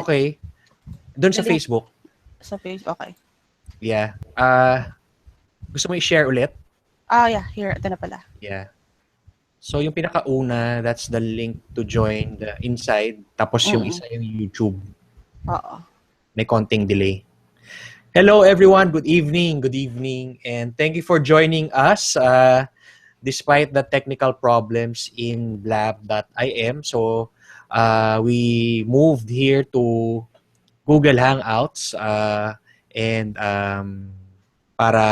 Okay. Doon sa Galing. Facebook. Sa page, okay. Yeah. Gusto mo i-share ulit? Yeah, here, ito na pala. Yeah. So, yung pinakauna, that's the link to join the inside. Tapos yung isa yung YouTube. Oo. May konting delay. Hello, everyone. Good evening. Good evening. And thank you for joining us despite the technical problems in blab.im. So, we moved here to Google Hangouts and para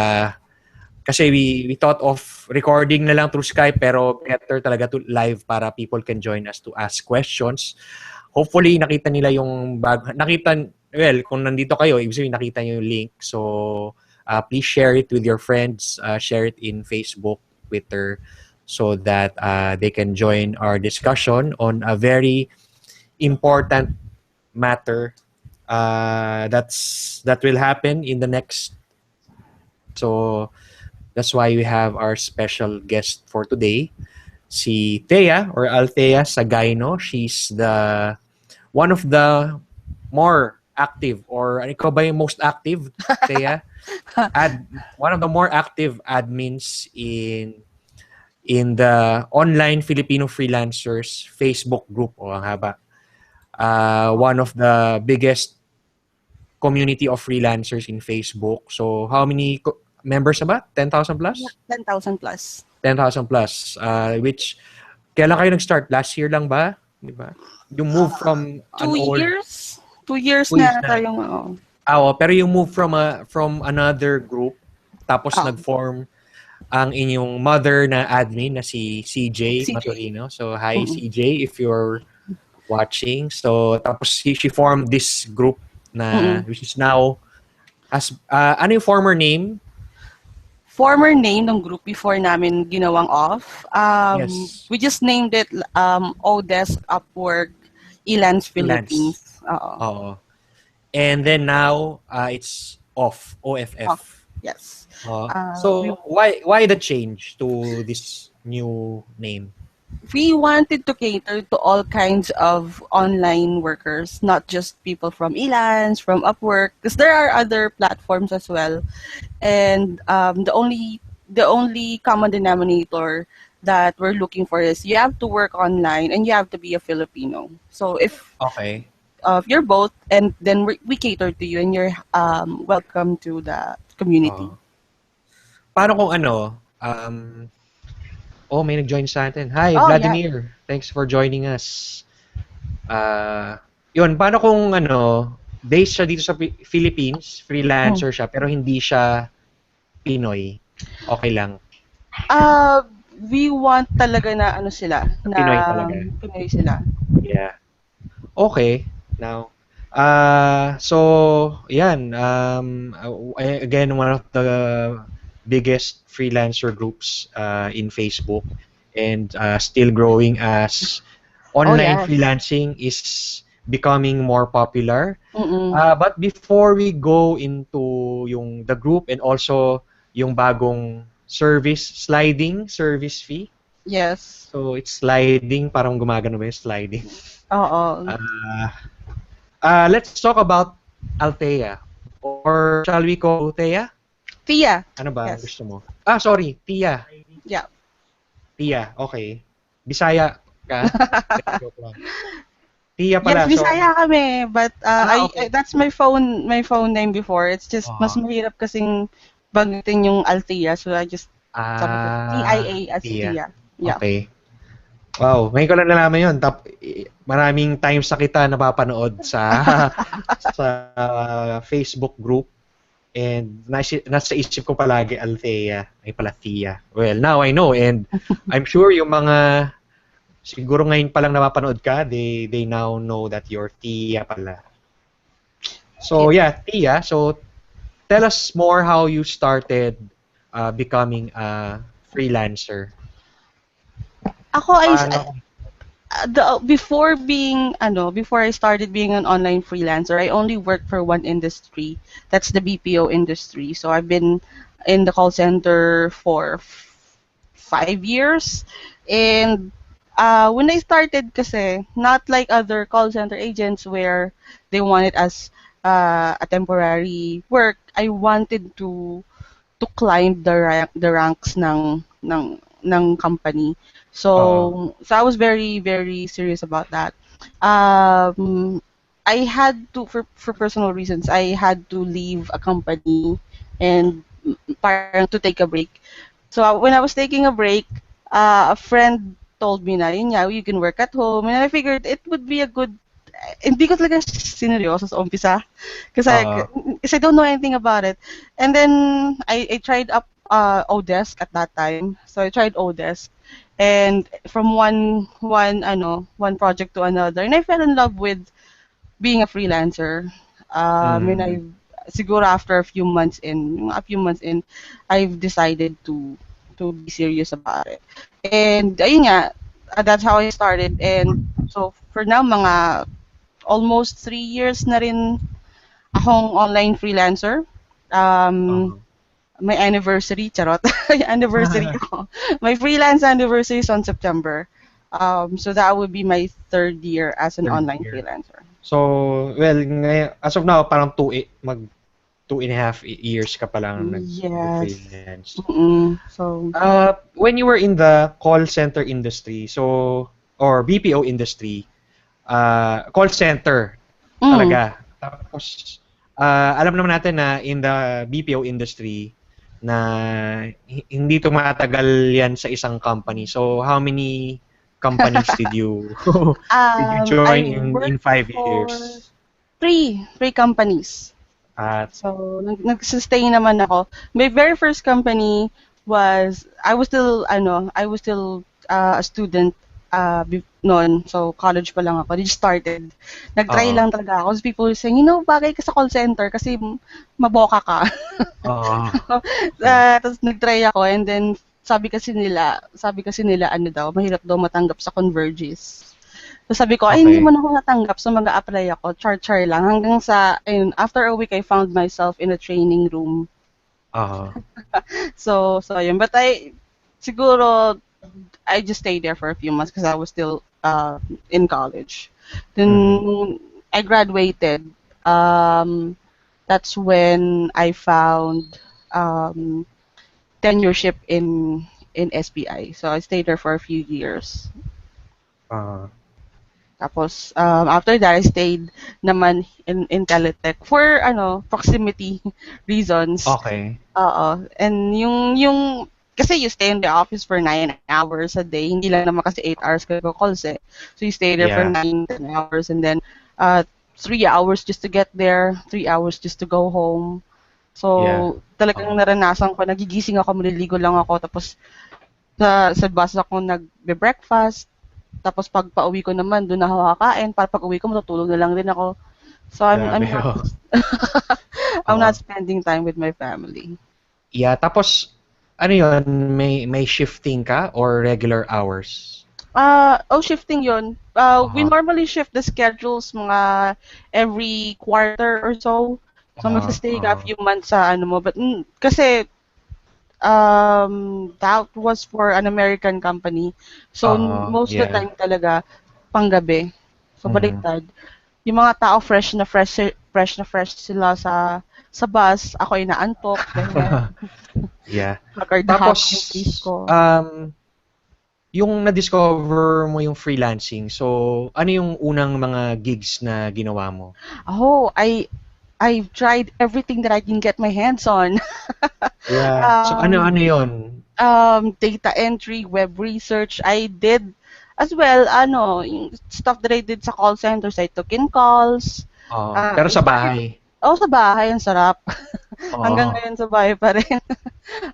kasi we thought of recording na lang through Skype pero better talaga to live para people can join us to ask questions. Hopefully nakita nila yung kung nandito kayo, ibig sabihin nakita niyo yung link. So please share it with your friends, share it in Facebook, Twitter so that they can join our discussion on a very important matter that will happen in the next. So that's why we have our special guest for today, si Thea or Althea Sagayno. She's one of the more active, or ikaw ba yung most active, Thea? One of the more active admins in the online Filipino freelancers Facebook group. Ang haba. One of the biggest community of freelancers in Facebook. So how many members na ba? 10,000 plus? 10,000 plus. 10,000 plus. Which, kailan kayo nag-start? Last year lang ba? Di ba? Yung move from 2 years? 2 years na tayong, pero yung move from another group, tapos nag-form ang inyong mother na admin na si CJ Maturino. So, hi CJ if you're watching. So, tapos she formed this group na, which is now, ano yung former name? Former name ng group before namin ginawang off. Yes. We just named it Odesk, Upwork, Elance Philippines. Oo. And then now, it's off, OFF. Off. Yes. So, why the change to this new name? We wanted to cater to all kinds of online workers, not just people from Elance, from Upwork, because there are other platforms as well. And the only common denominator that we're looking for is you have to work online and you have to be a Filipino. So if you're both, and then we cater to you and you're welcome to the community. Paano kung may nag-join sa atin. Hi, Vladimir. Yeah. Thanks for joining us. Yun, paano kung based siya dito sa Philippines, freelancer siya, pero hindi siya Pinoy? Okay lang. We want talaga na sila. Na Pinoy talaga. Pinoy sila. Yeah. Okay. Now, so, yan. Again, one of the biggest freelancer groups in Facebook and still growing as online freelancing is becoming more popular. But before we go into the group and also yung bagong sliding service fee. Yes. So it's sliding, parang gumagano ba yung sliding? Oo. Let's talk about Althea. Or shall we call Thea? Tia. Ano ba gusto mo? Sorry, Tia. Yeah. Tia, okay. Bisaya ka? Tia pala. Yes, Bisaya kami, but that's my phone name before. It's just mas mahirap kasing bagutin yung Althea, so I just sabi ko TIA as Tia. Yeah. Okay. Wow, ngayon ko lang nalaman yun. Maraming times na kita napapanood sa Facebook group. And nasa isip ko palagi Althea, ay pala Tia. Well, now I know, and I'm sure yung mga siguro ngayon pa lang napapanood ka, they now know that you're Tia pala. So yeah, Tia, so tell us more how you started becoming a freelancer. Ako before I started being an online freelancer, I only worked for one industry. That's the BPO industry. So I've been in the call center for 5 years, and When I started kasi, not like other call center agents where they wanted as a temporary work, I wanted to climb the ranks ng company. Oo. So I was very very serious about that. Um, I had to for personal reasons I had to leave a company and parang to take a break. So when I was taking a break, a friend told me na yun nga, you can work at home, and I figured it would be a good. Hindi ko talaga sineryoso sa umpisa kasi Oo. I don't know anything about it. And then I tried up Odesk at that time. So I tried Odesk, and from one project to another, and I fell in love with being a freelancer. And I Mm. siguro after a few months in, I've decided to be serious about it. And ayun nga, that's how I started. And so for now, mga almost 3 years na rin akong online freelancer. Um, Oo. my anniversary, charot. Anniversary ako. My freelance anniversary is on September. So that would be my third year as an Third online year. freelancer. So, well, as of now, parang 2.5 years ka pa lang Yes. nag-freelance. So, When you were in the call center industry, so, or BPO industry, call center mm, talaga. Tapos, alam naman natin na in the BPO industry, na hindi tumatagal yan sa isang company. So, how many companies did you did you join I in worked 5 years? for three companies. At So, nag-sustain naman ako. My very first company was, I was still a student noon. So, college pa lang ako. I just started. Nag-try oo. lang talaga ako. So, people were saying, bagay ka sa call center kasi maboka ka. Oo. Okay. Tapos nag-try ako and then sabi kasi nila ano daw, mahirap daw matanggap sa Convergys. So sabi ko, ay hindi Okay. man ako natanggap, so mag-a-apply ako, char-char lang. Hanggang sa, ayun, after a week, I found myself in a training room. Oo. So ayun. But siguro, I just stayed there for a few months because I was still in college. Mm. Then, I graduated. Um, that's when I found um, tenureship in SBI. So I stayed there for a few years. Oo. Tapos, after that, I stayed naman in Teletech for, proximity reasons. Okay. Oo. And kasi you stay in the office for 9 hours a day. Hindi lang naman kasi 8 hours ka calls eh. So you stay there for Yeah. 9, 10 hours and then, uh, 3 hours just to get there, 3 hours just to go home. Yeah. So, talagang Oo. naranasan ko, nagigising ako, maliligo lang ako, tapos sa bus ako nagbe-breakfast, tapos pag pauwi ko naman, doon ako kakain, para pag uwi ko, matutulog na lang din ako. So, I'm Grabe, not, oh. I'm not Oo. spending time with my family. Yeah, tapos ano 'yun, may shifting ka or regular hours? Shifting yun. We Uh-huh. normally shift the schedules mga every quarter or so. So, Uh-huh. magsistay ka a Uh-huh. few months sa ano mo. But, kasi, that was for an American company. So, Uh-huh. most of the Yeah. time talaga, panggabi. So, Mhm. baliktad. Yung mga tao fresh na fresh sila sa bus. Ako ay naantok, ganyan. Yeah. Haggard-haggard yung face Tapos ko. yung na-discover mo yung freelancing, so ano yung unang mga gigs na ginawa mo? Oh, I've tried everything that I can get my hands on. Yeah. So um, ano-ano 'yun? Data entry, web research. I did as well, yung stuff that I did sa call centers. I took in calls. Oo, pero I sa started, bahay? sa bahay, ang sarap. Hanggang Oo. ngayon sa bahay pa rin.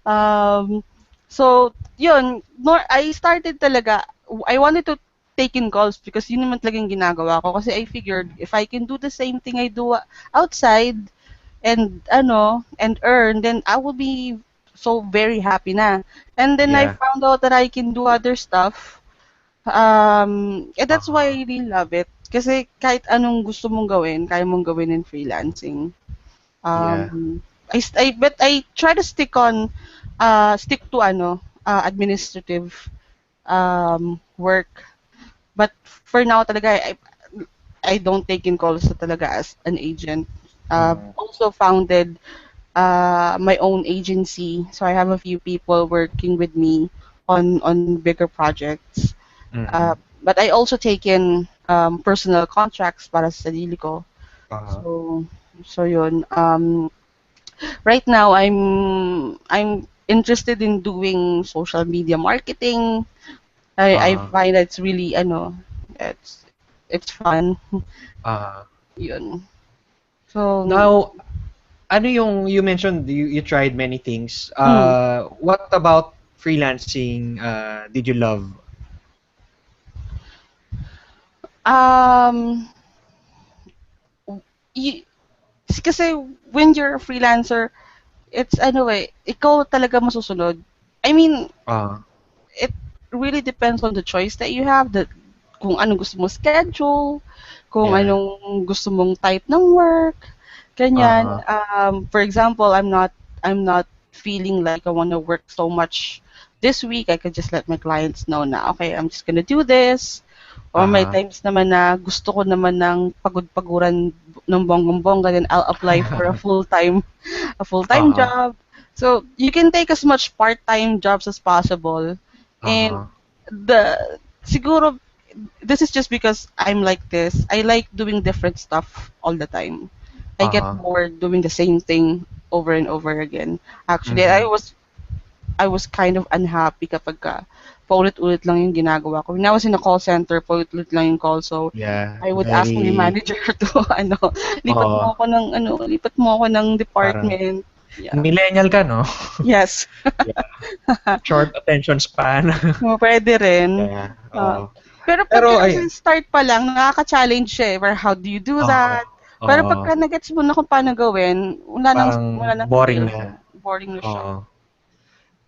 um, so, yun, I started talaga, I wanted to take in calls because yun naman talagang ginagawa ko. Kasi I figured if I can do the same thing I do outside and earn, then I will be so very happy na. And then I Yeah. found out that I can do other stuff. And that's why Oo. I really love it. Kasi kahit anong gusto mong gawin, kaya mong gawin in freelancing. Yeah. But I try to stick to administrative work. But for now talaga, I don't take in calls na talaga as an agent. Mm. Also founded my own agency, so I have a few people working with me on bigger projects. Mm. But I also take in personal contracts para sa sarili ko. Uh-huh. So so yun. Right now I'm interested in doing social media marketing. I Uh-huh. find that it's really it's it's fun. Uh-huh. Yun. So Now, ano yung you mentioned you tried many things. mm, What about freelancing did you love? um y- kasi when you're a freelancer, it's ikaw talaga masusunod. I mean, Uh, it really depends on the choice that you have, kung anong gusto mong schedule, kung yeah. anong gusto mong type ng work, ganyan. Uh-huh. For example, I'm not feeling like I want to work so much this week. I could just let my clients know na, okay, I'm just gonna do this. Or may Uh-huh. times naman na gusto ko naman ng pagod-paguran ng bonggong-bongga, then I'll apply for a full-time Uh-huh. job. So you can take as much part-time jobs as possible. And Uh-huh. siguro this is just because I'm like this. I like doing different stuff all the time. I get Uh-huh. bored doing the same thing over and over again. Actually, I Mhm. was I was kind of unhappy kapag paulit-ulit lang yung ginagawa ko. When I was in a call center, paulit-ulit lang yung call. So, Yeah, I would ask my very manager to, oo, lipat mo ako ng parang department. Yeah. millennial ka 'no? Yes. Yeah, short attention span. Pwede rin. Yeah, Ah, oo. pero Pero pagka kasi ayun, start pa lang, nakaka-challenge siya eh. Where how do you do oo, that? Pero oo, pagka nagets mo na kung paano gawin, parang wala nang boring thrill na, siya. Boring na siya. oo.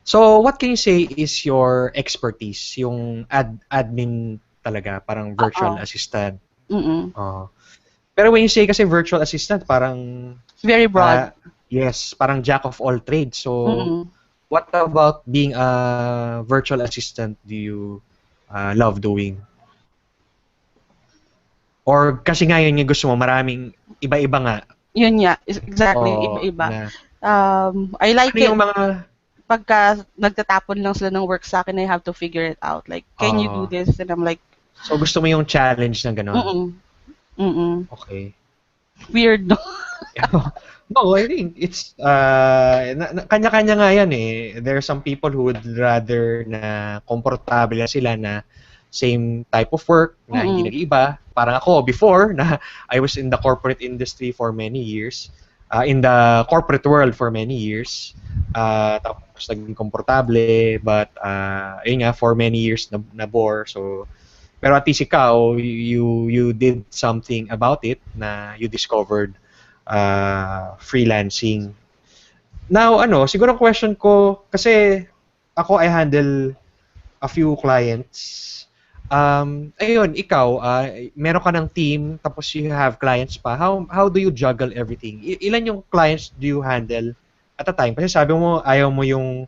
So, what can you say is your expertise, yung admin talaga, parang virtual Oo. assistant? Mm. Oo. Pero when you say kasi virtual assistant, parang, Very broad. yes, parang jack of all trades. So, Mm. what about being a virtual assistant do you love doing? Or kasi nga yun yung gusto mo, maraming iba-iba nga. Yun nga, exactly, O iba-iba. na, I ano like it yung mga, pagka nagtatapon lang sila ng work sa akin, I have to figure it out. Like, can you do uh, this? And I'm like, so gusto mo yung challenge na ganon? mm mm Okay. weird, no? No, I think it's kanya-kanya nga yan eh. There are some people who would rather na komportable na sila na same type of work na hindi Mm-mm. nag-iiba. Parang ako before na I was in the corporate industry for many years, in the corporate world for many years. Tapos naging komportable but ayun nga for many years na bore. So pero at least ikaw, you did something about it na you discovered freelancing. Now, siguro ang question ko, kasi ako I handle a few clients. Ayun, ikaw, meron ka ng team, tapos you have clients pa. How do you juggle everything? Ilan yung clients do you handle at a time? Kasi sabi mo, ayaw mo yung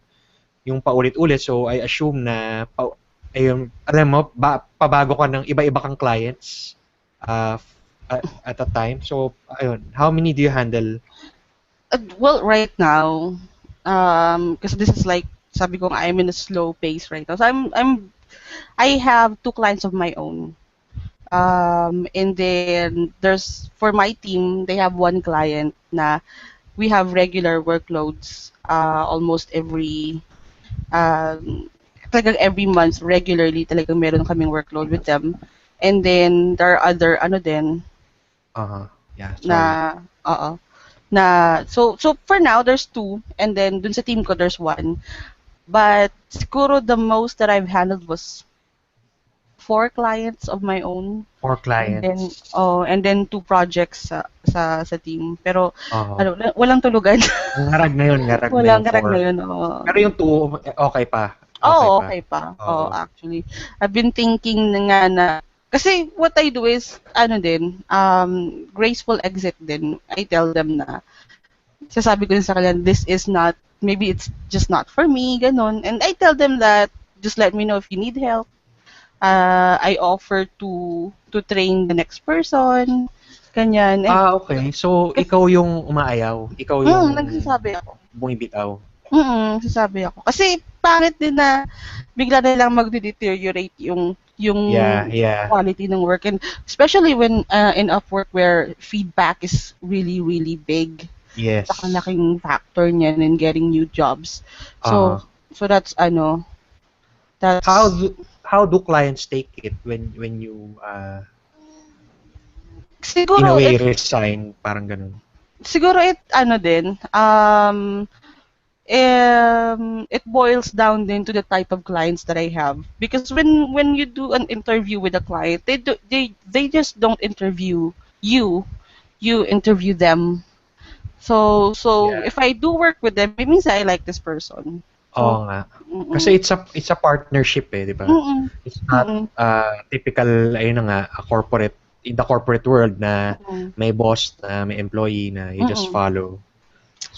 paulit-ulit. So, I assume na, ayun, alam mo, pabago ka ng iba-iba kang clients at a time. So, ayun, how many do you handle? Well, right now, because this is like, sabi ko nga, I'm in a slow pace right now. So I have two clients of my own. And then for my team, they have one client na we have regular workloads almost um, talagang every month regularly talagang meron kaming workload with them. And then there are other Uh-huh. Yeah, na sorry. oo na so for now there's two, and then dun sa team ko there's one. But siguro the most that I've handled was four clients of my own. More And then clients. and then two projects sa team. Pero Uh-huh. walang tulugan. Ngarag na Walang yung karag na four. yun. Oo. Pero yung two, okay pa. Okay Oo, pa. okay pa. Oo, Oo. actually. I've been thinking na nga na, kasi what I do is, graceful exit din. I tell them na, sasabi ko din sa kanila, this is not, maybe it's just not for me, ganun. And I tell them that just let me know if you need help. I offer to train the next person. Ganyan. Okay. So, ikaw yung umaayaw. Ikaw yung Nagsasabi ako. bumibitaw. Nagsasabi ako. Kasi pangit din na bigla na lang magde-deteriorate yung Yeah. quality ng work, and especially when in Upwork where feedback is really really big. Yes. Laking factor niyan in getting new jobs. So Uh, that's how that's do how do clients take it when you in a siguro way it resign, parang ganun? siguro it din it boils down then to the type of clients that I have, because when you do an interview with a client, they just don't interview you, you interview them. So Yeah. if I do work with them, it means I like this person. Oo So nga. Kasi mm-mm, it's a partnership eh, 'di ba? mm-mm, It's not mm-mm, typical ayun na nga, a corporate in the corporate world na mm-mm, may boss na may employee na you just mm-mm. follow.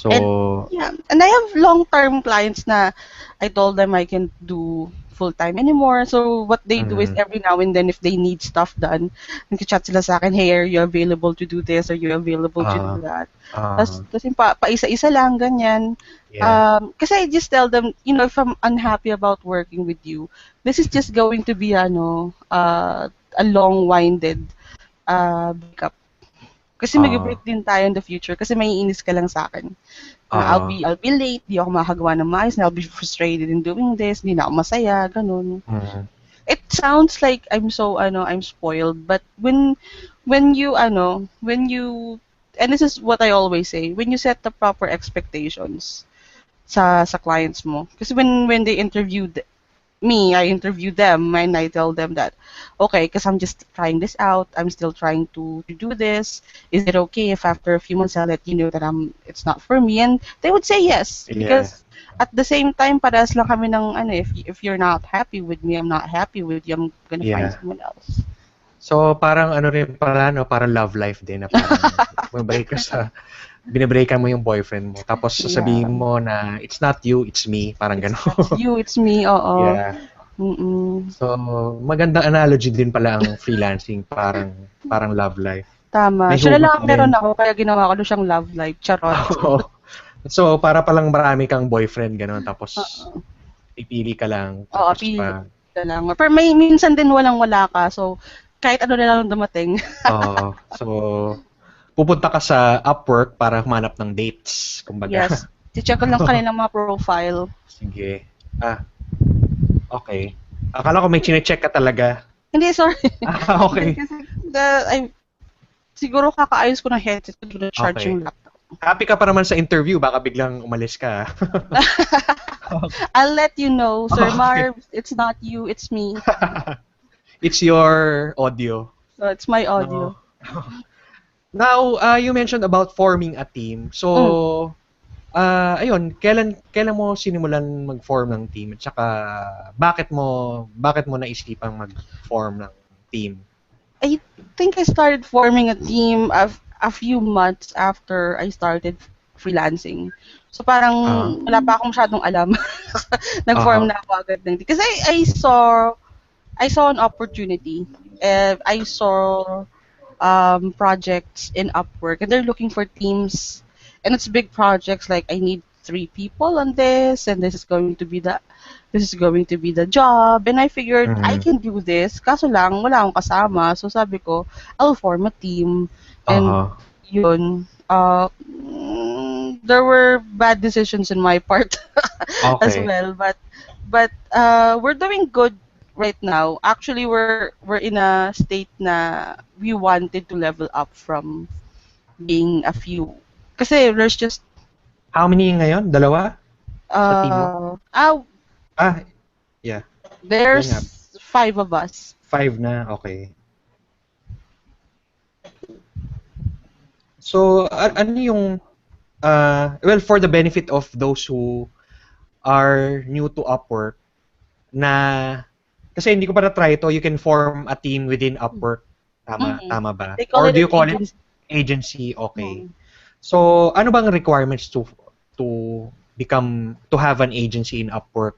And So, yeah, and I have long-term clients na I told them I can't do full-time anymore. So what they do is mm, every now and then if they need stuff done, nag-chat sila sa akin, hey, are you available to do this? Are you available to do ah, that? ah, Tapos yung paisa-isa lang, ganyan. yeah, Kasi I just tell them, if I'm unhappy about working with you, this is just going to be a long-winded breakup. Kasi mag-break ah, din tayo in the future kasi may inis ka lang sa akin. ah, I'll be late, di ako makakagawa ng maayos, and I'll be frustrated in doing this, di na ako masaya, ganun. mm, It sounds like I'm spoiled, but when you, and this is what I always say, when you set the proper expectations sa clients mo. Kasi when they interviewed me, I interview them and I tell them that, okay, because I'm just trying this out, I'm still trying to do this. Is it okay if after a few months I'll let you know that it's not for me? And they would say yes, yeah, because at the same time, parehas lang kami ng if you're not happy with me, I'm not happy with you, I'm gonna find yeah. someone else. So, parang ano rin pala, no, parang love life din na parang bumibreak ka sa binibreakan mo yung boyfriend mo tapos Yeah, sasabihin mo na it's not you, it's me, parang it's not gano'n. you, it's me. Oo. Yeah. Mm-mm. So, magandang analogy din pala ang freelancing, parang love life. Tama. May Siya na hugot lang ang din. meron ako, kaya ginawa ko na siyang love life. Charot. Oo. So, para palang marami kang boyfriend gano'n tapos Oo. pipili ka lang Oo, tapos pili pa ka lang. Pero may minsan din walang-wala ka. So, kahit ano na lang dumating. so pupunta ka sa Upwork para humanap ng dates, kumbaga. Yes. I-check ko lang kanilang mga profile. Sige. Okay. Akala ko may chine-check ka talaga. Hindi, sorry. Hindi, Okay. kasi siguro kakaayos ko ng headset ko na charge Okay. yung laptop. Happy ka pa naman sa interview, baka biglang umalis ka. I'll let you know, Sir Okay. Marv. It's not you, it's me. It's your audio. So, it's my No. audio. Now, you mentioned about forming a team. Mm. So, ayun, kailan mo sinimulan mag-form ng team at saka bakit mo naisipang mag-form ng team? I think I started forming a team a few months after I started freelancing. So parang Ah, wala pa akong masyadong alam. Nag-form aha. na ako agad ng team. Kasi I saw an opportunity. I saw projects in Upwork, and they're looking for teams, and it's big projects like I need 3 people on this, and this is going to be the job, and I figured I Mhm. can do this. Kaso lang wala akong kasama, so sabi ko I'll form a team, and Aha. yun. There were bad decisions in my part as Okay. well, but we're doing good right now. Actually, we're in a state na we wanted to level up from being a few. Kasi there's just How many ngayon? Dalawa sa team mo? uh ah, Ah, yeah. Yan nga. there's 5 of us. 5 na. Okay. So, ano yung well, for the benefit of those who are new to Upwork na kasi hindi ko pa na-try ito, you can form a team within Upwork. Tama, Mm. tama ba? They call Or it do an you call it agency. agency? Okay. Mm. So, ano bang requirements to have an agency in Upwork?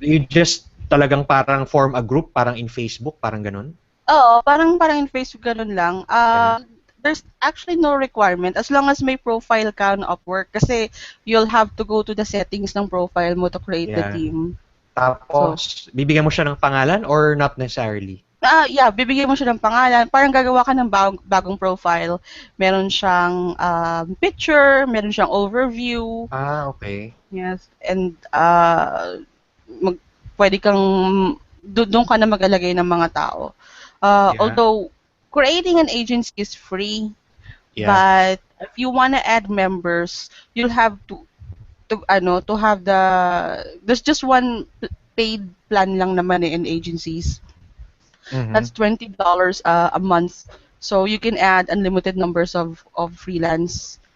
You just talagang parang form a group, parang in Facebook, parang ganun? Oo, parang in Facebook ganun lang. Yeah. There's actually no requirement as long as may profile ka on Upwork kasi you'll have to go to the settings ng profile mo to create the Yeah. team. So, Tapos, bibigyan mo siya ng pangalan or not necessarily? yeah, bibigyan mo siya ng pangalan. Parang gagawa ka ng bagong profile. Meron siyang picture, meron siyang overview. Ah, okay. Yes, and mag, pwede kang doon ka na mag-alagay ng mga tao. Yeah. Although creating an agency is free, Yeah. but if you want to add members, you'll have to have there's just one paid plan lang naman in agencies. Mhm. That's $20 a month. So you can add unlimited numbers of Oo.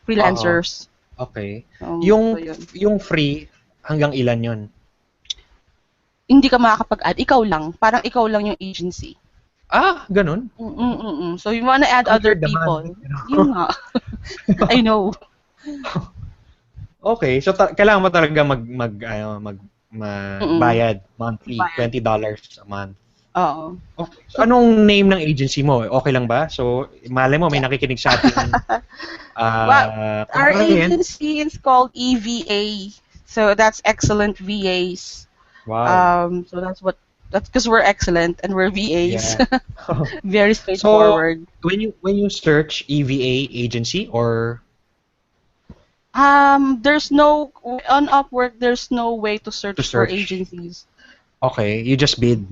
freelancers. Okay. So Yung yun. yung free, hanggang ilan yun? Hindi ka makakapag-add, ikaw lang. Parang ikaw lang yung agency. Ah, ganun? So you wanna add Ang other weird naman. people. Yun nga. I know. Okay, so kailangan mo talaga Mm-mm. magbayad monthly, Bayad. $20 a month. Oo. Okay. So, anong name ng agency mo? Okay lang ba? So, malay mo may Yeah. nakikinig sa ating Well, our client. agency is called EVA. So that's excellent VAs. Wow. So that's because we're excellent and we're VAs. Yeah. Very So, straightforward. when you search EVA agency or There's no on Upwork. There's no way to to search for search, agencies. okay, you just bid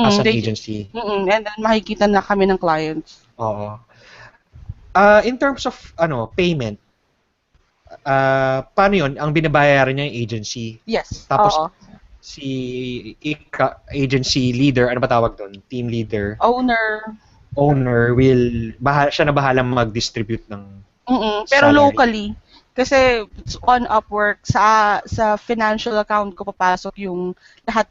as an They agency. and then makikita na kami ng clients. Oo. In terms of payment, paano 'yun? Ang binabayaran niya yung agency. Yes. Tapos Oo. si agency leader, ano ba tawag doon? Team leader, Owner. owner siya na bahalang mag-distribute ng Pero salary. locally, kasi it's on Upwork sa financial account ko papasok yung lahat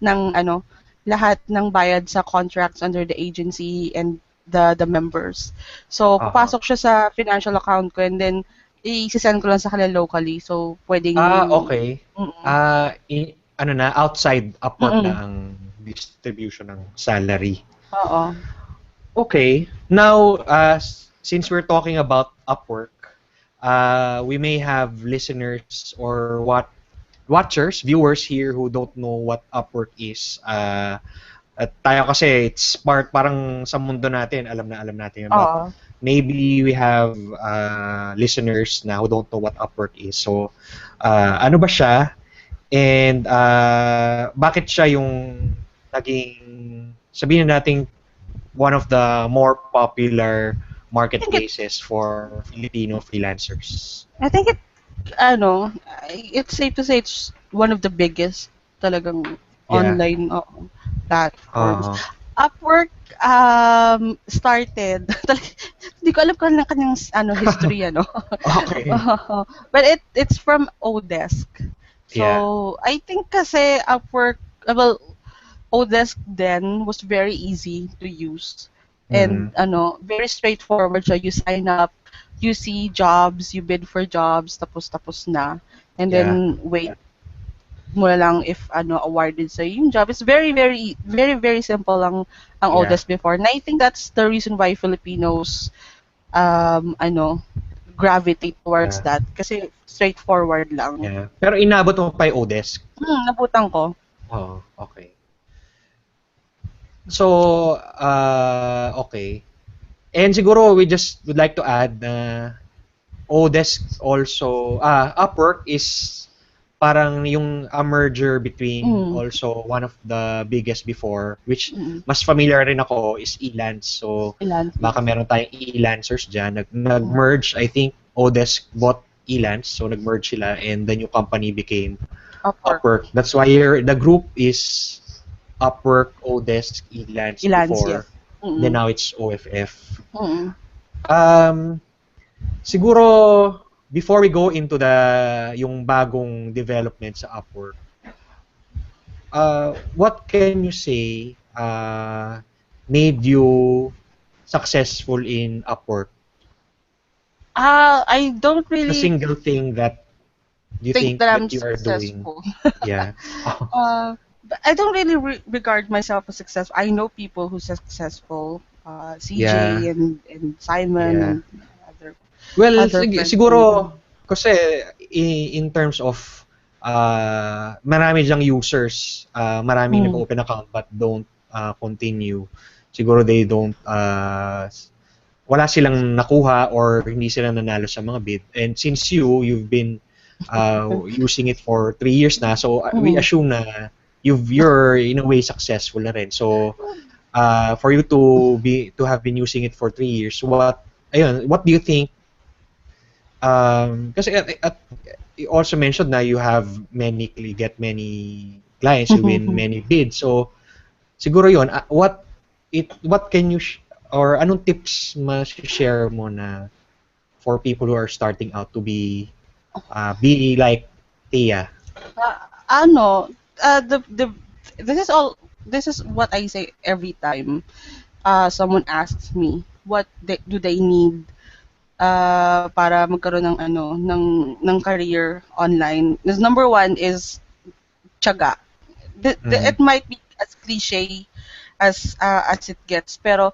ng bayad sa contracts under the agency and the members. So Aha. papasok siya sa financial account ko and then i-send ko lang sa kanila locally. So pwedeng Okay. mm, Ano na, outside Upwork mm, na ang distribution ng salary. oo. Okay. Now, since we're talking about Upwork, we may have listeners or watchers, viewers here who don't know what Upwork is. At tayo kasi, it's parang sa mundo natin, alam natin yun. But Oo. maybe we have listeners na who don't know what Upwork is. So, ano ba siya? And bakit siya yung naging, sabihin natin, one of the more popular I think it marketplaces for Filipino freelancers? I think it ano, it's safe to say it's one of the biggest talagang Yeah. online platforms. Uh, Upwork started hindi ko alam kung ano kanyang history okay. But it's from Odesk. Yeah. So I think kasi Upwork well Odesk then was very easy to use and Mhm. very straightforward siya. You sign up, you see jobs, you bid for jobs, tapos na. And Yeah. then wait mo na lang if awarded sa yung job. It's very very very very simple ang Yeah. Odesk before. And I think that's the reason why Filipinos gravitate towards Yeah. that kasi straightforward lang. Yeah. Pero inabot mo pa yung Odesk. Nabutan ko. Oh, okay. So, okay. And siguro we just would like to add na Odesk also, Upwork is parang yung a merger between Mm, also one of the biggest before, which mm, mas familiar rin ako is Elance. So, Ilan, baka yes. meron tayong Elancers dyan. Mm. Nag-merge, I think, Odesk bought Elance. So, nag-merge sila and the new company became Upwork. Upwork. That's why the group is Upwork, Odesk, Elance Ilans, yes. before. Then Mm, now it's OFF. mm. Um, Siguro, before we go into yung bagong development sa Upwork, what can you say made you successful in Upwork? I don't The really single thing that you think think that I'm that you are doing. successful. Yeah. Uh, But I don't really regard myself as successful. I know people who's successful, CJ Yeah, and Simon yeah. and other Well, other friends from me. siguro kasi in terms of marami diyang users, maraming Mm. nag-open account but don't continue. Siguro they don't wala silang nakuha or hindi sila nanalo sa mga bid. And since you've been using it for 3 years na, so we Mm. assume na you're in a way successful na rin. So for you to have been using it for 3 years, what do you think? Kasi you also mentioned na you have get many clients, you win many bids. So siguro yon, what can you or anong tips ma-share mo na for people who are starting out to be like Thea? Ano, the this is what I say every time someone asks me do they need para magkaroon ng ng career online. Because number one is tiyaga. Mm-hmm. It might be as cliche as it gets, pero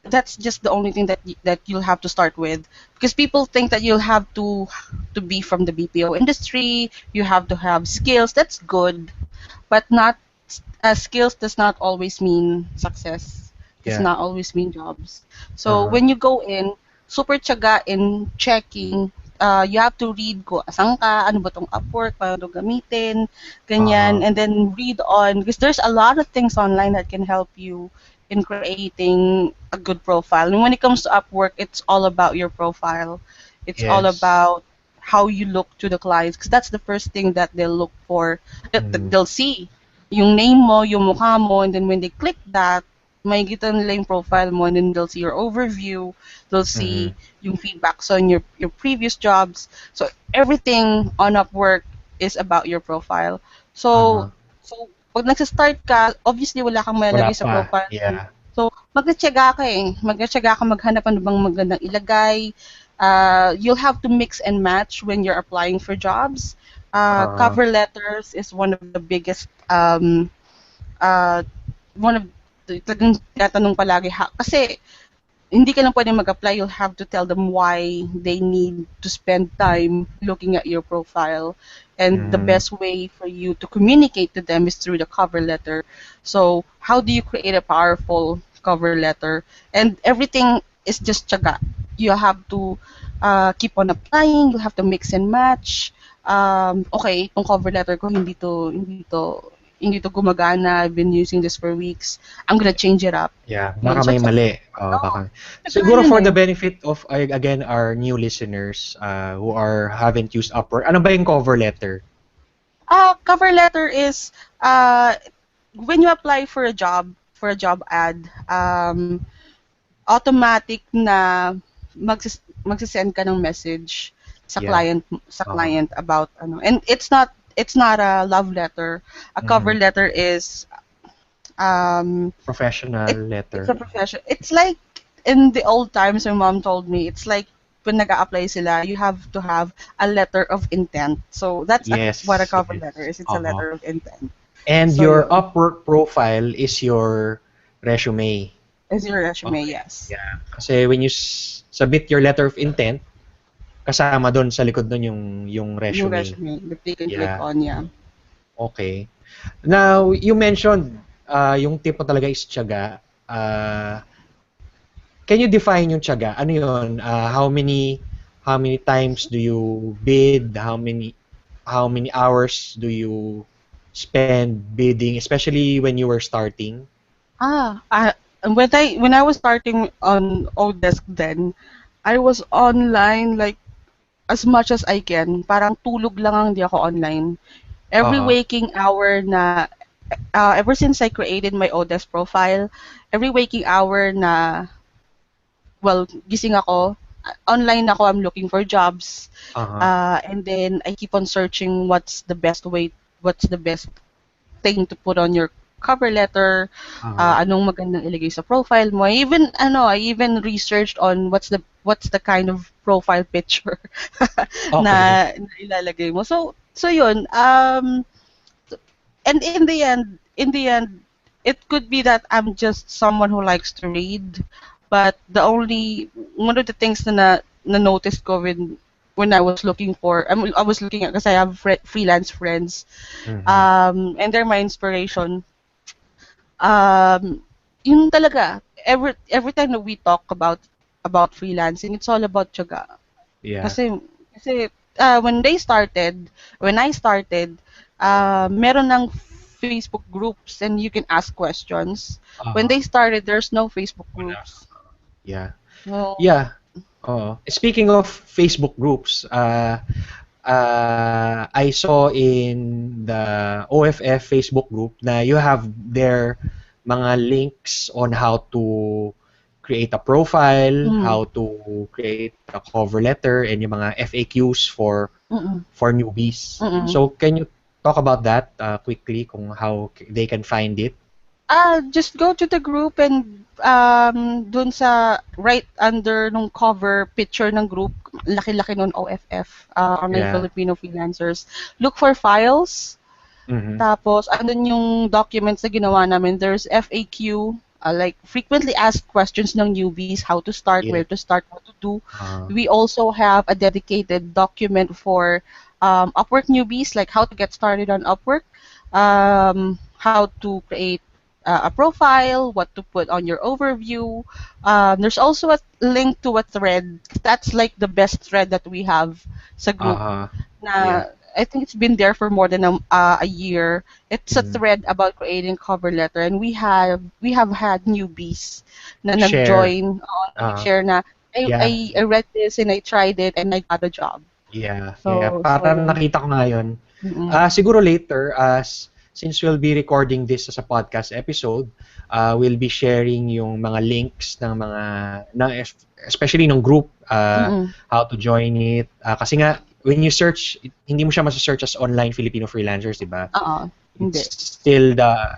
that's just the only thing that you'll have to start with, because people think that you'll have to be from the BPO industry, you have to have skills. That's good, but not skills does not always mean success, does Yeah. not always mean jobs. So Uh-huh. when you go in, super tiyaga in checking, you have to read ko asan ka, ano ba tong Upwork, paano gamitin, ganyan, Uh-huh. and then read on, because there's a lot of things online that can help you in creating a good profile. And when it comes to Upwork, it's all about your profile. It's all Yes. about how you look to the clients, because that's the first thing that they'll look for, that Mm-hmm. they'll see yung name mo, yung mukha mo, and then when they click that, makikita nila yung profile mo, and then they'll see your overview, they'll Mm-hmm. see yung feedbacks on your previous jobs. So everything on Upwork is about your profile. So Uh-huh. pag nagsa-start ka, obviously wala kang Wala malalagay sa pa. profile mo. Yeah. So magtitiyaga ka eh. Magtitiyaga ka maghanap ano bang magandang ilagay. You'll have to mix and match when you're applying for jobs. Uh-huh. Cover letters is one of the biggest uh, one of talagang tinatanong palagi kasi hindi ka lang pwedeng mag-apply, you'll have to tell them why they need to spend time looking at your profile. And the Mm-hmm. best way for you to communicate to them is through the cover letter. So, how do you create a powerful cover letter? And everything is just tiyaga. You have to keep on applying, you have to mix and match. Okay, itong cover letter ko hindi to gumagana. I've been using this for weeks. I'm gonna change it up. Yeah, Yun. baka So, may tiyaga. mali. Oh, Oo, baka. tiyaga Siguro yun for the eh. benefit of again our new listeners who haven't used Upwork. Ano ba yung cover letter? Cover letter is when you apply for a job ad, automatic na magsisend ka ng message Yeah. sa Uh-huh. client about ano. And it's not a love letter. A cover Mm-hmm. letter is um Professional it's a letter. profession. It's like in the old times, my mom told me, it's like when nag-a-apply sila, you have to have a letter of intent. So that's what a Yes, cover yes. letter is. It's a Uh-huh. letter of intent. And So your yun. Upwork profile is your resume. Is your resume, Okay. yes. Yeah. Kasi when you submit your letter of intent, kasama doon sa likod doon yung Yung resume. resume that they can click Yeah. on, yeah. Okay. Now, you mentioned yung tip mo talaga is tiyaga. Can you define yung tiyaga? Ano yun? How many times do you bid? How many hours do you spend bidding, especially when you were starting? Ah, I, when I was starting on Odesk then, I was online like as much as I can. Parang tulog lang ang di ako online. Every Uh-huh. waking hour na ever since I created my Odesk profile, every waking hour na, well, gising ako, online ako, I'm looking for jobs. Uh-huh. And then I keep on searching what's the best thing to put on your cover letter, Uh-huh. anong magandang ilagay sa profile mo. I even researched on what's the kind of profile picture Okay. na ilalagay mo. So yun, and in the end, in the end, it could be that I'm just someone who likes to read, but one of the things na notice ko when I was looking for, I was looking at, because I have freelance friends, Mhm. and they're my inspiration. Um, yun talaga, every time that we talk about freelancing, it's all about tiyaga. Yeah. Kasi when I started, meron ng Facebook groups and you can ask questions. When Uh, they started, there's no Facebook wala. groups. Yeah. No. Yeah. Speaking of Facebook groups, I saw in the OFF Facebook group na you have their mga links on how to create a profile, Mm, how to create a cover letter, and yung mga FAQs mm, for newbies. mm. So can you talk about that quickly kung how they can find it? Just go to the group and dun sa right under nung cover picture ng group, laki-laki nun OFF, Online Yeah. Filipino Freelancers. Look for files. Mm-hmm. Tapos, andun yung documents na ginawa namin. There's FAQ, like frequently asked questions ng newbies, how to start, Yeah. where to start, what to do. Uh, We also have a dedicated document for Upwork newbies, like how to get started on Upwork, how to create a profile, what to put on your overview. There's also a link to a thread. That's like the best thread that we have sa group uh, yeah. na I think it's been there for more than a year. It's a Mm. thread about creating cover letter, and we have had newbies na Share. nag-join, Uh, nag-share na yeah. I read this and I tried it and I got a job. Yeah, yeah. So Parang yun. nakita ko nga yun. Mm-mm. Siguro later, since we'll be recording this as a podcast episode, we'll be sharing yung mga links ng especially ng group, Mm-mm. how to join it. Kasi nga, when you search, hindi mo siya masa-search as online Filipino freelancers, di ba? Oo. It's Hindi. still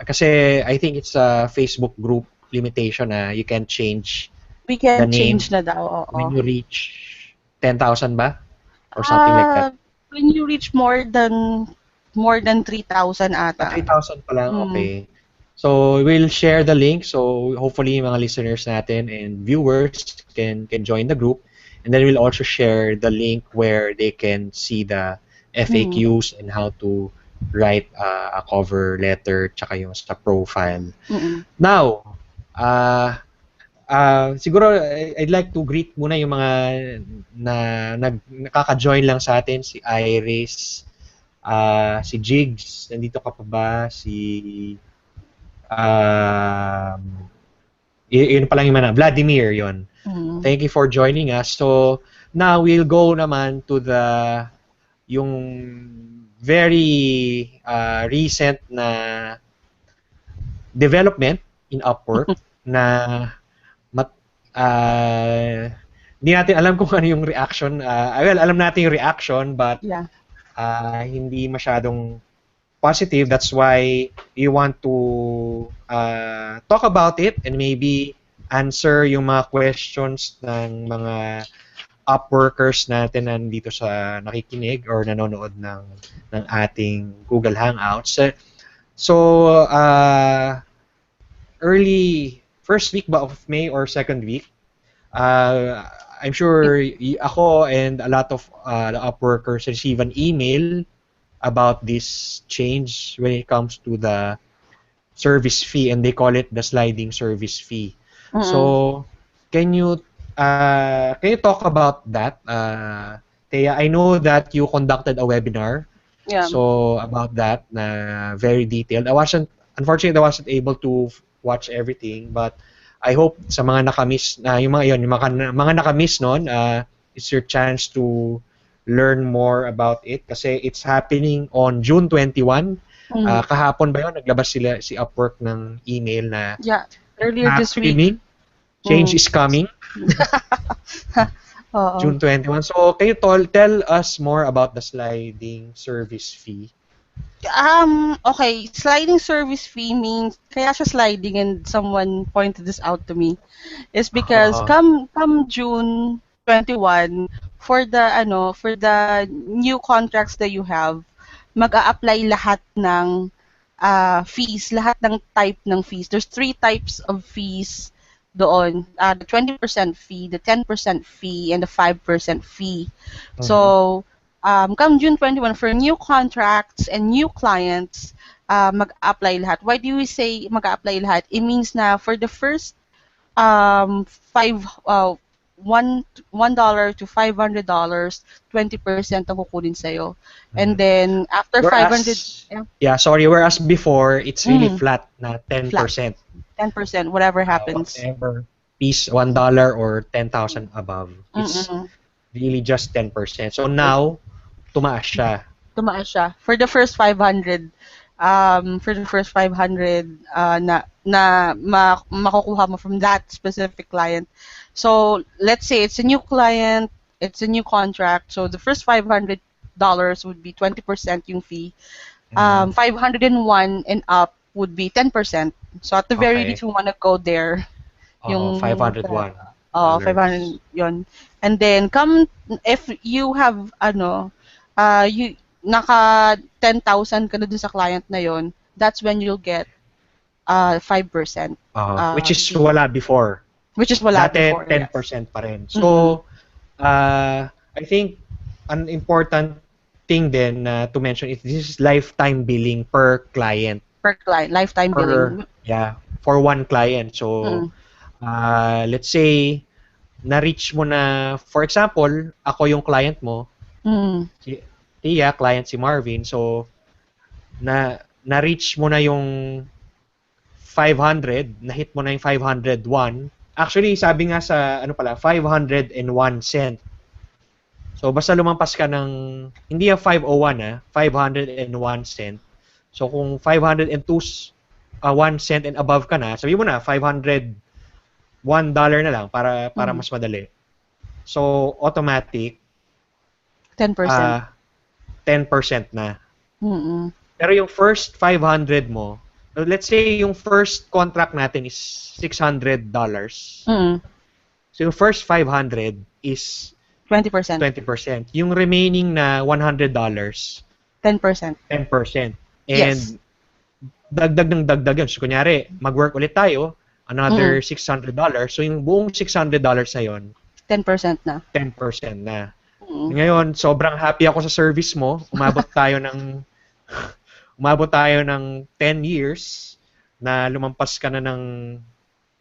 kasi I think it's a Facebook group limitation na you can change We the can change name na daw, when oo. you reach 10,000 ba? Or something like that. Ah, when you reach more than 3,000 ata. 3,000 pa lang, Mm. okay. So, we'll share the link. So, hopefully, mga listeners natin and viewers can join the group. And then we'll also share the link where they can see the Mm. FAQs and how to write a cover letter tsaka yung sa profile. Mm. Now, uh, siguro I'd like to greet muna yung mga nakaka-join lang sa atin, si Iris, si Jigs, nandito ka pa ba? Um, yun pa lang yung Vladimir, yun. Mm. Thank you for joining us. So, now we'll go naman to yung very recent na development in Upwork na mat, uh, hindi natin alam kung ano yung reaction. Well, alam natin yung reaction, but Yeah. hindi masyadong positive. That's why you want to talk about it and maybe answer yung mga questions ng mga Upworkers natin nandito sa nakikinig or nanonood ng ating Google Hangouts. So, early first week ba of May or second week, I'm sure ako and a lot of the Upworkers receive an email about this change when it comes to the service fee, and they call it the sliding service fee. Mm. So, can you talk about that, Thea? I know that you conducted a webinar Yeah. so about that na very detailed. Unfortunately, I wasn't able to watch everything, but I hope sa mga nakamiss na yung mga nakamiss noon, it's your chance to learn more about it kasi it's happening on June 21. Mm. Kahapon ba yun? Naglabas si Upwork ng email na Yeah. Earlier this week. happening, change Mm. is coming, Oo. June 21. So, can you tell us more about the sliding service fee? Okay, sliding service fee means kaya siya sliding, and someone pointed this out to me, is because Uh, come June 21, for the new contracts that you have, mag-a-apply lahat ng fees, lahat ng type ng fees. There's 3 types of fees doon. The 20% fee, the 10% fee, and the 5% fee. Mhm. So, come June 21, for new contracts and new clients, mag-apply lahat. Why do we say mag-apply lahat? It means na for the first five $1 to $500, 20% ang kukunin sa'yo. And Mhm. then after 500, Whereas, yeah, yeah, sorry, whereas before, it's really mm, flat na flat, 10%. 10%, whatever happens. Whatever piece, $1 or 10,000 above, it's Mm-mm. really just 10%. So now, tumaas siya. Tumaas siya. For the first 500 makukuha mo from that specific client. So, let's say it's a new client, it's a new contract. So, the first $500 would be 20% yung fee. Mhm. 501 and up would be 10%. So, at the very least, Okay. we wanna go there. Yung $501. 500 yon. And then come if you have you naka 10,000 ka na dun sa client na yon, that's when you'll get 5% Which is fee, wala before. which is wala Dati, before, yes. 10% pa rin. Mm-mm. So, I think an important thing then to mention is this is lifetime billing per client. Per client, lifetime Per, billing. yeah, for one client. So, Mm-mm. let's say, na-reach mo na, for example, ako yung client mo, Mm. si Tia, client si Marvin. So, na-reach mo na yung 500, na-hit mo na yung 501. Actually, sabi nga sa, ano pala, 501 cent. So, basta lumampas ka ng, hindi yung 501 501 cent. So, kung 502 1 cent and above ka na, sabi mo na, $501 na lang para Mm. mas madali. So, automatic, 10%. 10% na. Mm-mm. Pero yung first 500 mo, let's say yung first contract natin is $600. Mm. So yung first 500 is 20%. 20%. Yung remaining na $100, 10%. 10%. Yes. And dagdag ng dagdag yun. So kunyari, mag-work ulit tayo, Mm. another $600. So yung buong $600 na yun, 10% na. 10% na. Mm. Ngayon, sobrang happy ako sa service mo. Umabot tayo ng 10 years na lumampas ka na ng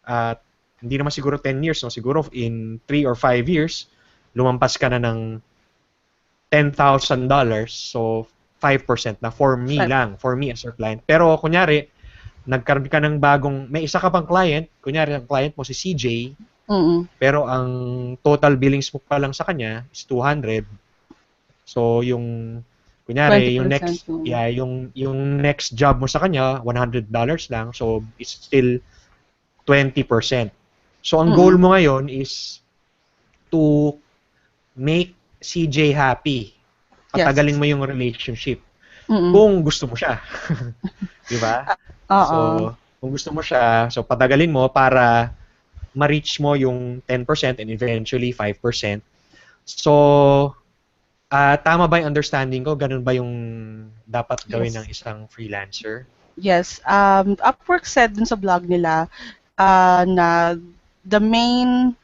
uh, hindi naman siguro 10 years, no? Siguro in 3 or 5 years, lumampas ka na ng $10,000. So, 5% na for me lang, for me as your client. Pero, kunyari, nagkaroon ka ng bagong, may isa ka pang client, kunyari, ang client mo si CJ, Mm-mm. pero ang total billings mo pa lang sa kanya is 200. So, yung, kunyari, yung 20% next, yeah, yung next job mo sa kanya, $100 lang. So, it's still 20%. So, ang goal Mm-mm. mo ngayon is to make CJ happy. Patagalin Yes. mo yung relationship. Mm-mm. Kung gusto mo siya. Di ba? Oo. So, kung gusto mo siya, so patagalin mo para ma-reach mo yung 10% and eventually 5%. So, tama ba yung understanding ko? Ganun ba yung dapat gawin ng Yes. isang freelancer? Yes. Upwork said dun sa blog nila na the main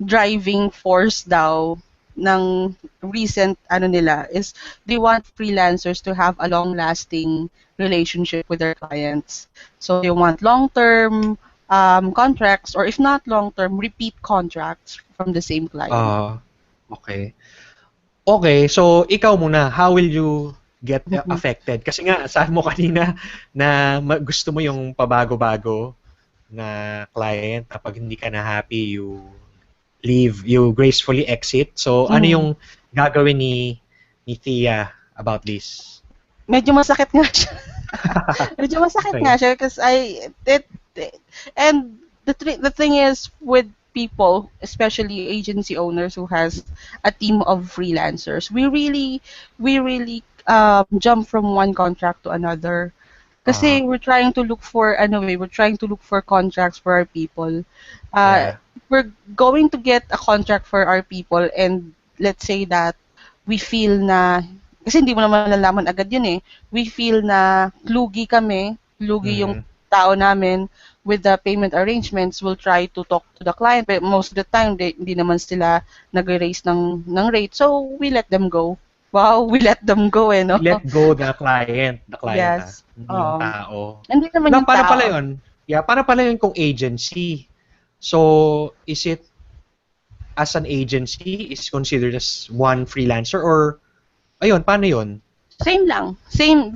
driving force daw ng recent nila is they want freelancers to have a long-lasting relationship with their clients. So they want long-term contracts, or if not long-term, repeat contracts from the same client. Okay. Okay, so ikaw muna, how will you get Mhm. affected? Kasi nga, sabi mo kanina na gusto mo yung pabago-bago na client. Kapag hindi ka na happy, you leave, you gracefully exit. So, ano yung Mhm. gagawin ni Thea about this? Medyo masakit nga siya. Medyo masakit nga Okay. siya because and the thing is with people, especially agency owners who has a team of freelancers, we really jump from one contract to another. Uh, Kasi we're trying to look for contracts for our people. Uh, yeah. we're going to get a contract for our people, and let's say that we feel na kasi hindi mo naman malalaman agad yun eh. We feel na lugi yung Mhm. tao namin with the payment arrangements. We'll try to talk to the client, but most of the time, hindi naman sila nag-raise ng rate. So, we let them go. Wow, we let them go eh, no? You let go the client Yes. hindi yung Oo. tao. Hindi naman Na yung paano pala tao. 'yun? Yeah, paano pala 'yun kung agency? So, is it as an agency is considered as one freelancer or ayun, paano 'yun? Same lang. Same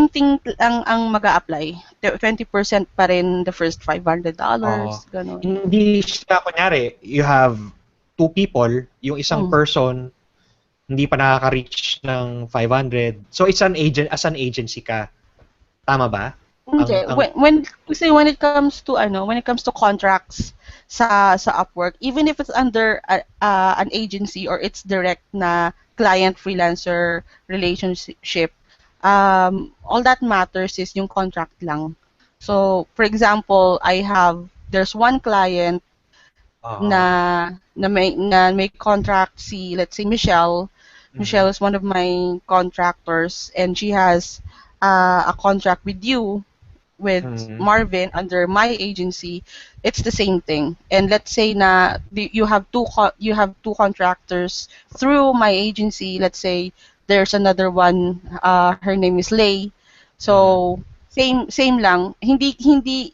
thing ang mag-a-apply. 20% pa rin the first $500, Oo. gano'n. Hindi siya kunyari, you have two people, yung isang Hmm. person hindi pa nakaka-reach ng 500. So it's an agent as an agency ka. Tama ba? Hindi. Ang Kasi when it comes to contracts sa Upwork, even if it's under an agency or it's direct na client freelancer relationship, all that matters is yung contract lang. So, for example, there's one client na Oo. may contract si, let's say, Michelle. Michelle Mhm. is one of my contractors and she has a contract with you, with Mhm. Marvin under my agency. It's the same thing. And let's say na you have two contractors through my agency. Let's say there's another one. Her name is Lay. Mhm. So same lang. Hindi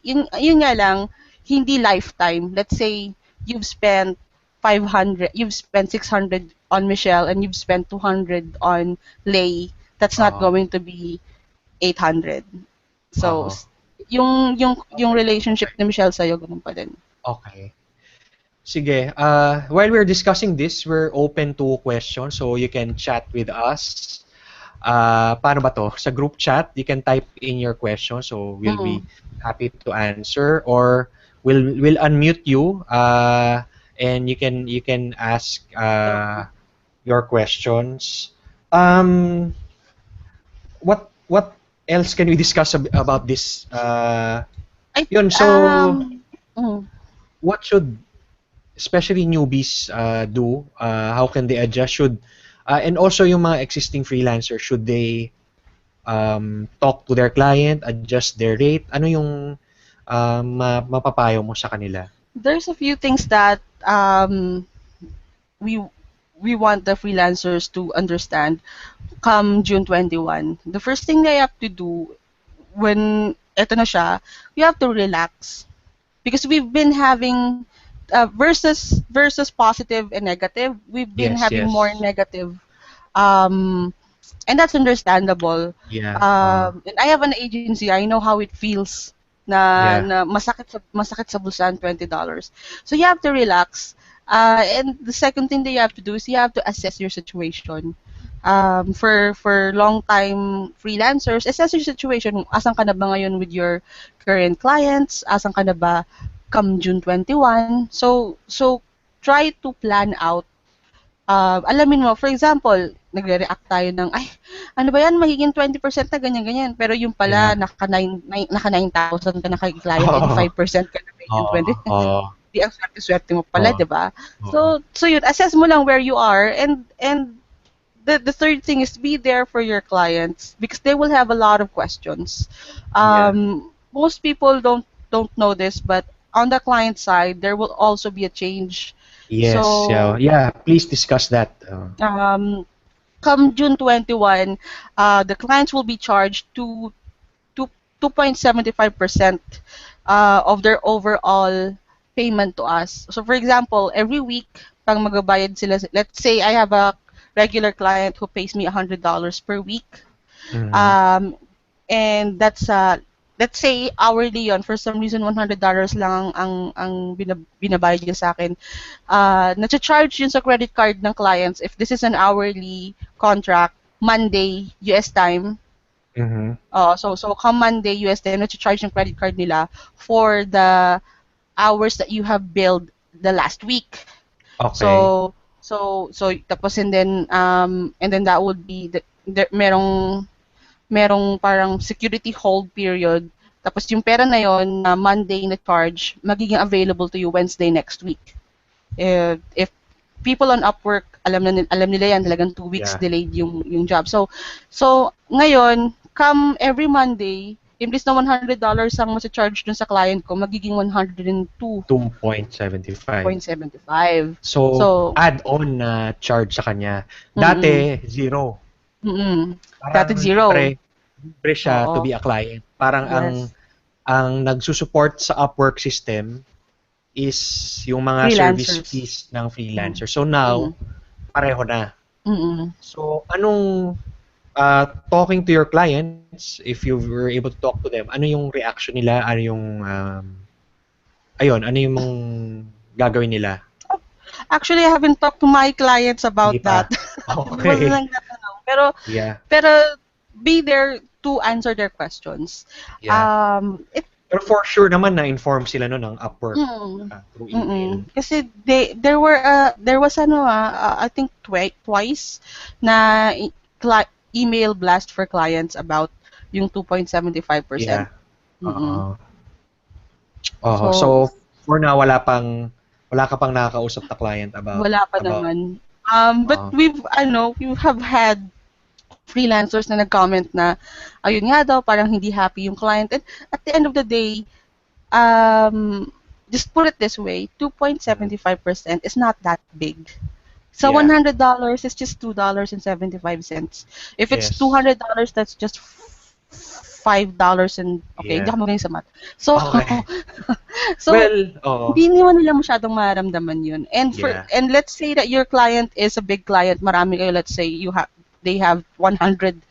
yun nga lang, hindi lifetime. Let's say you've spent 500, you've spent 600 on Michelle and you've spent 200 on Lay. That's not Oo. going to be 800. So, Oo. yung Okay. relationship Okay. ni Michelle sa'yo, ganun pa din. Okay. Sige, while we're discussing this, we're open to questions, so you can chat with us. Paano ba to? Sa group chat, you can type in your question, so we'll Mm. be happy to answer, or we'll unmute you, and you can ask your questions. Um, what else can we discuss about this? I, Yun, so um, mm, what should especially newbies do? How can they adjust? And also yung mga existing freelancers, should they talk to their client, adjust their rate? Ano yung mapapayo mo sa kanila? there's a few things that we we want the freelancers to understand come June 21. The first thing they have to do when eto na siya, you have to relax. Because we've been having versus positive and negative, we've been Yes, having more yes. negative, um, and that's understandable. Yeah. And I have an agency. I know how it feels Yeah. na masakit sa bulsa ang $20. So you have to relax. And the second thing that you have to do is you have to assess your situation. For long time freelancers, assess your situation. Asan ka na ba ngayon with your current clients? Asan ka na ba come June 21? So try to plan out, alamin mo, for example, nagre-react tayo ng, ay, ano ba yan, magiging 20% na ganyan-ganyan. Pero yung pala, Yeah. naka 9,000 ka na kay client and Oo. 5% ka na making Oo. 20. Oo. Di ang swerte-swerte mo pala, Oo. di ba? Oo. So yun, assess mo lang where you are, and the third thing is be there for your clients because they will have a lot of questions. Yeah. Most people don't know this, but on the client side, there will also be a change. Yes. Yeah. So, Yeah. Please discuss that. um, come June 21, the clients will be charged to 2.75% of their overall payment to us. So for example, every week, pag magbabayad sila, let's say I have a regular client who pays me $100 per week. Mhm. Um, and that's let's say hourly yon, for some reason $100 lang ang binabayad niya sa akin. Nacha-charge yun sa credit card ng clients if this is an hourly contract, Monday US time. Mhm. So come Monday US time, nacha-charge yung credit card nila for the hours that you have billed the last week. Okay. So tapos and then that would be merong parang security hold period. Tapos yung pera na yon na Monday na charge, magiging available to you Wednesday next week. If people on Upwork, alam nila yan, talagang 2 weeks Yeah. delayed yung job. So ngayon, come every Monday, imbis na $100 ang masa-charge dun sa client ko, magiging 2.75. 102.75. So, So, add-on na charge sa kanya. mm, Dati, zero. mm, dati Parang zero. libre siya to Oo. be a client. Parang Yes. ang nagsusupport sa Upwork system is yung mga service Freelancers. fees ng Mm, freelancer. So now, mm, pareho na. mm. So, anong talking to your clients, if you were able to talk to them, ano yung reaction nila? Ano yung, ayun, ano yung gagawin nila? Actually, I haven't talked to my clients Hindi about pa. that. Hindi ko Okay. lang natanong. Yeah. Pero be there to answer their questions. Yeah. It Pero for sure naman na-inform sila no ng Upwork mm, through email. kasi there was I think twice na email blast for clients about yung 2.75%. Yeah. Mm. Oo. Oo. So So, for now, wala ka pang nakakausap na client wala pa about, naman. But uh, we have had freelancers na nag-comment na ayun nga daw parang hindi happy yung client, and at the end of the day, um, just put it this way, mm, 2.75% is not that big. So yeah. $100 is just $2.75. If it's Yes. $200, that's just $5 and okay, hindi Yeah. ako magaling sa math. So Okay. so Well, oo. hindi naman nila masyadong mararamdaman yun. Yeah. And let's say that your client is a big client, marami kayo, let's say they have 100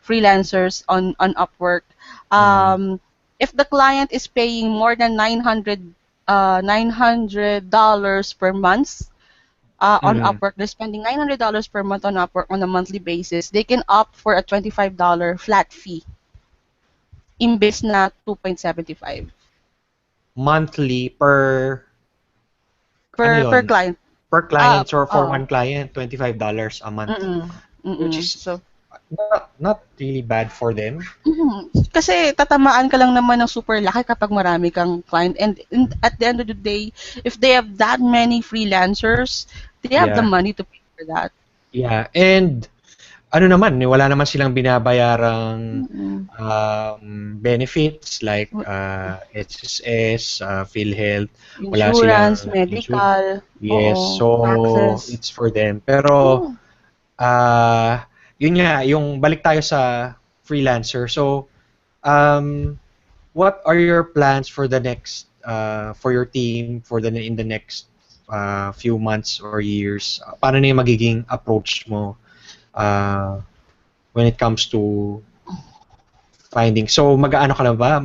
freelancers on Upwork. Mm. If the client is paying more than $900 per month on Mm. Upwork, they're spending $900 per month on Upwork on a monthly basis, they can opt for a $25 flat fee imbes na 2.75 Monthly ano per yon? client. Per Ah, client or for uh, one client, $25 a month, mm, which mm. is So, not really bad for them. kasi tatamaan ka lang naman ng super laki kapag marami kang client, and at the end of the day, if they have that many freelancers, they have the Yeah. money to pay for that. Yeah. And ano naman, wala naman silang binabayarang Mm. benefits like SSS, PhilHealth, wala Insurance, silang medical, yes, oo, so taxes. it's for them. Pero Mm. yun nga, yung balik tayo sa freelancer. So, um, what are your plans for the next for your team in the next few months or years? Paano na yung magiging approach mo uh, when it comes to finding? So, mag-aano ka na ba?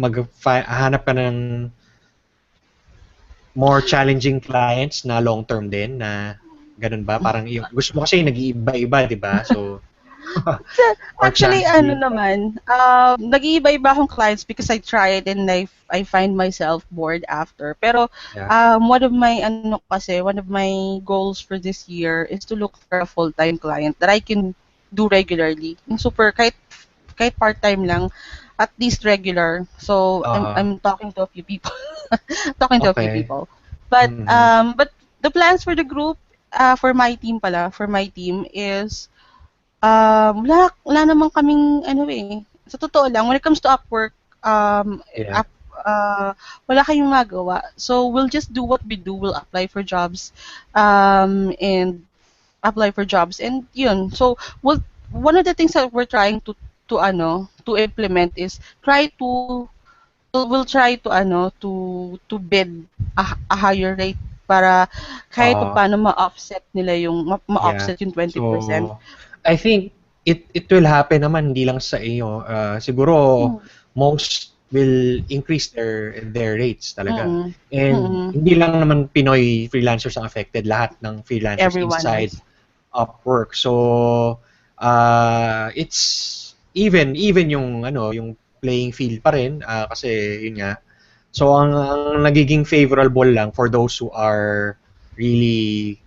Hanap ka ng more challenging clients na long-term din na ganun ba? Parang yung gusto mo kasi nag-iiba-iba, di ba? So, more Actually, ano challenging. naman, nag-iiba-iba akong clients because I tried and I find myself bored after. Pero Yeah. one of my goals for this year is to look for a full-time client that I can do regularly. Yung super kahit part-time lang, at least regular. So Uh, I'm talking to a few people. Talking to a few okay. people. But Mhm. the plans for the group, for my team is wala naman kaming ano eh. Sa totoo lang, when it comes to Upwork, Yeah. up, wala kayong magawa. So we'll just do what we do. We'll apply for jobs, and yun. So one of the things that we're trying to implement is we'll try to bid a higher rate para kahit Uh, paano ma-offset nila yeah. ma-offset yung 20%. So, I think it will happen naman hindi lang sa iyo. Siguro Mm. most will increase their rates talaga. Mm. And Mm. hindi lang naman Pinoy freelancers ang affected, lahat ng freelancers Everyone inside is. Upwork. So, it's even yung playing field pa rin kasi yun nga. So ang nagiging favorable lang for those who are really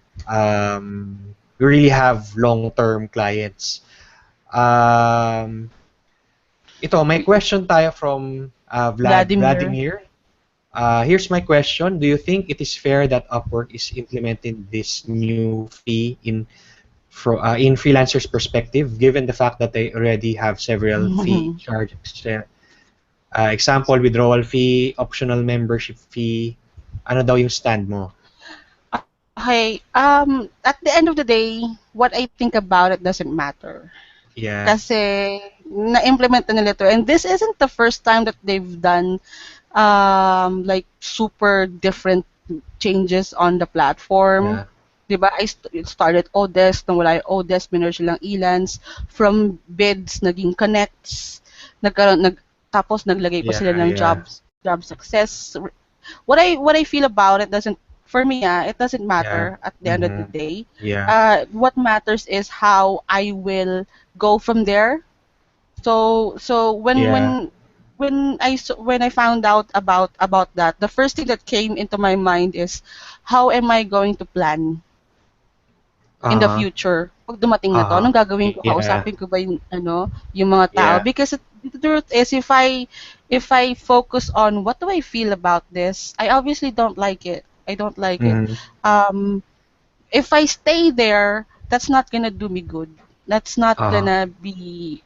who really have long-term clients. Um, ito, may question tayo from Vladimir. Vladimir. Here's my question. Do you think it is fair that Upwork is implementing this new fee in freelancers' perspective, given the fact that they already have several fee charges? Example, withdrawal fee, optional membership fee. Ano daw yung stand mo? Okay, at the end of the day, what I think about it doesn't matter. Yeah, Kasi na-implement na nila to. And this isn't the first time that they've done like super different changes on the platform. yeah, 'Di ba? It started Odes, nung wala yung Odes, minerge lang Elance. From bids, naging connects. Tapos naglagay pa sila yeah, ng yeah, job success. What I feel about it doesn't, for me, it doesn't yeah. matter at the end of the Mm-hmm. day. Yeah, What matters is how I will go from there. So yeah. when I found out about that, the first thing that came into my mind is how am I going to plan in the Uh-huh. future? Pag dumating na to, Uh-huh. anong gagawin ko? Yeah, Kausapin ko ba yung mga tao? yeah. Because the truth is, if I focus on what do I feel about this, I obviously don't like it. I don't like it. Mm-hmm. Um, if I stay there, that's not gonna do me good. That's not Uh-huh. gonna be,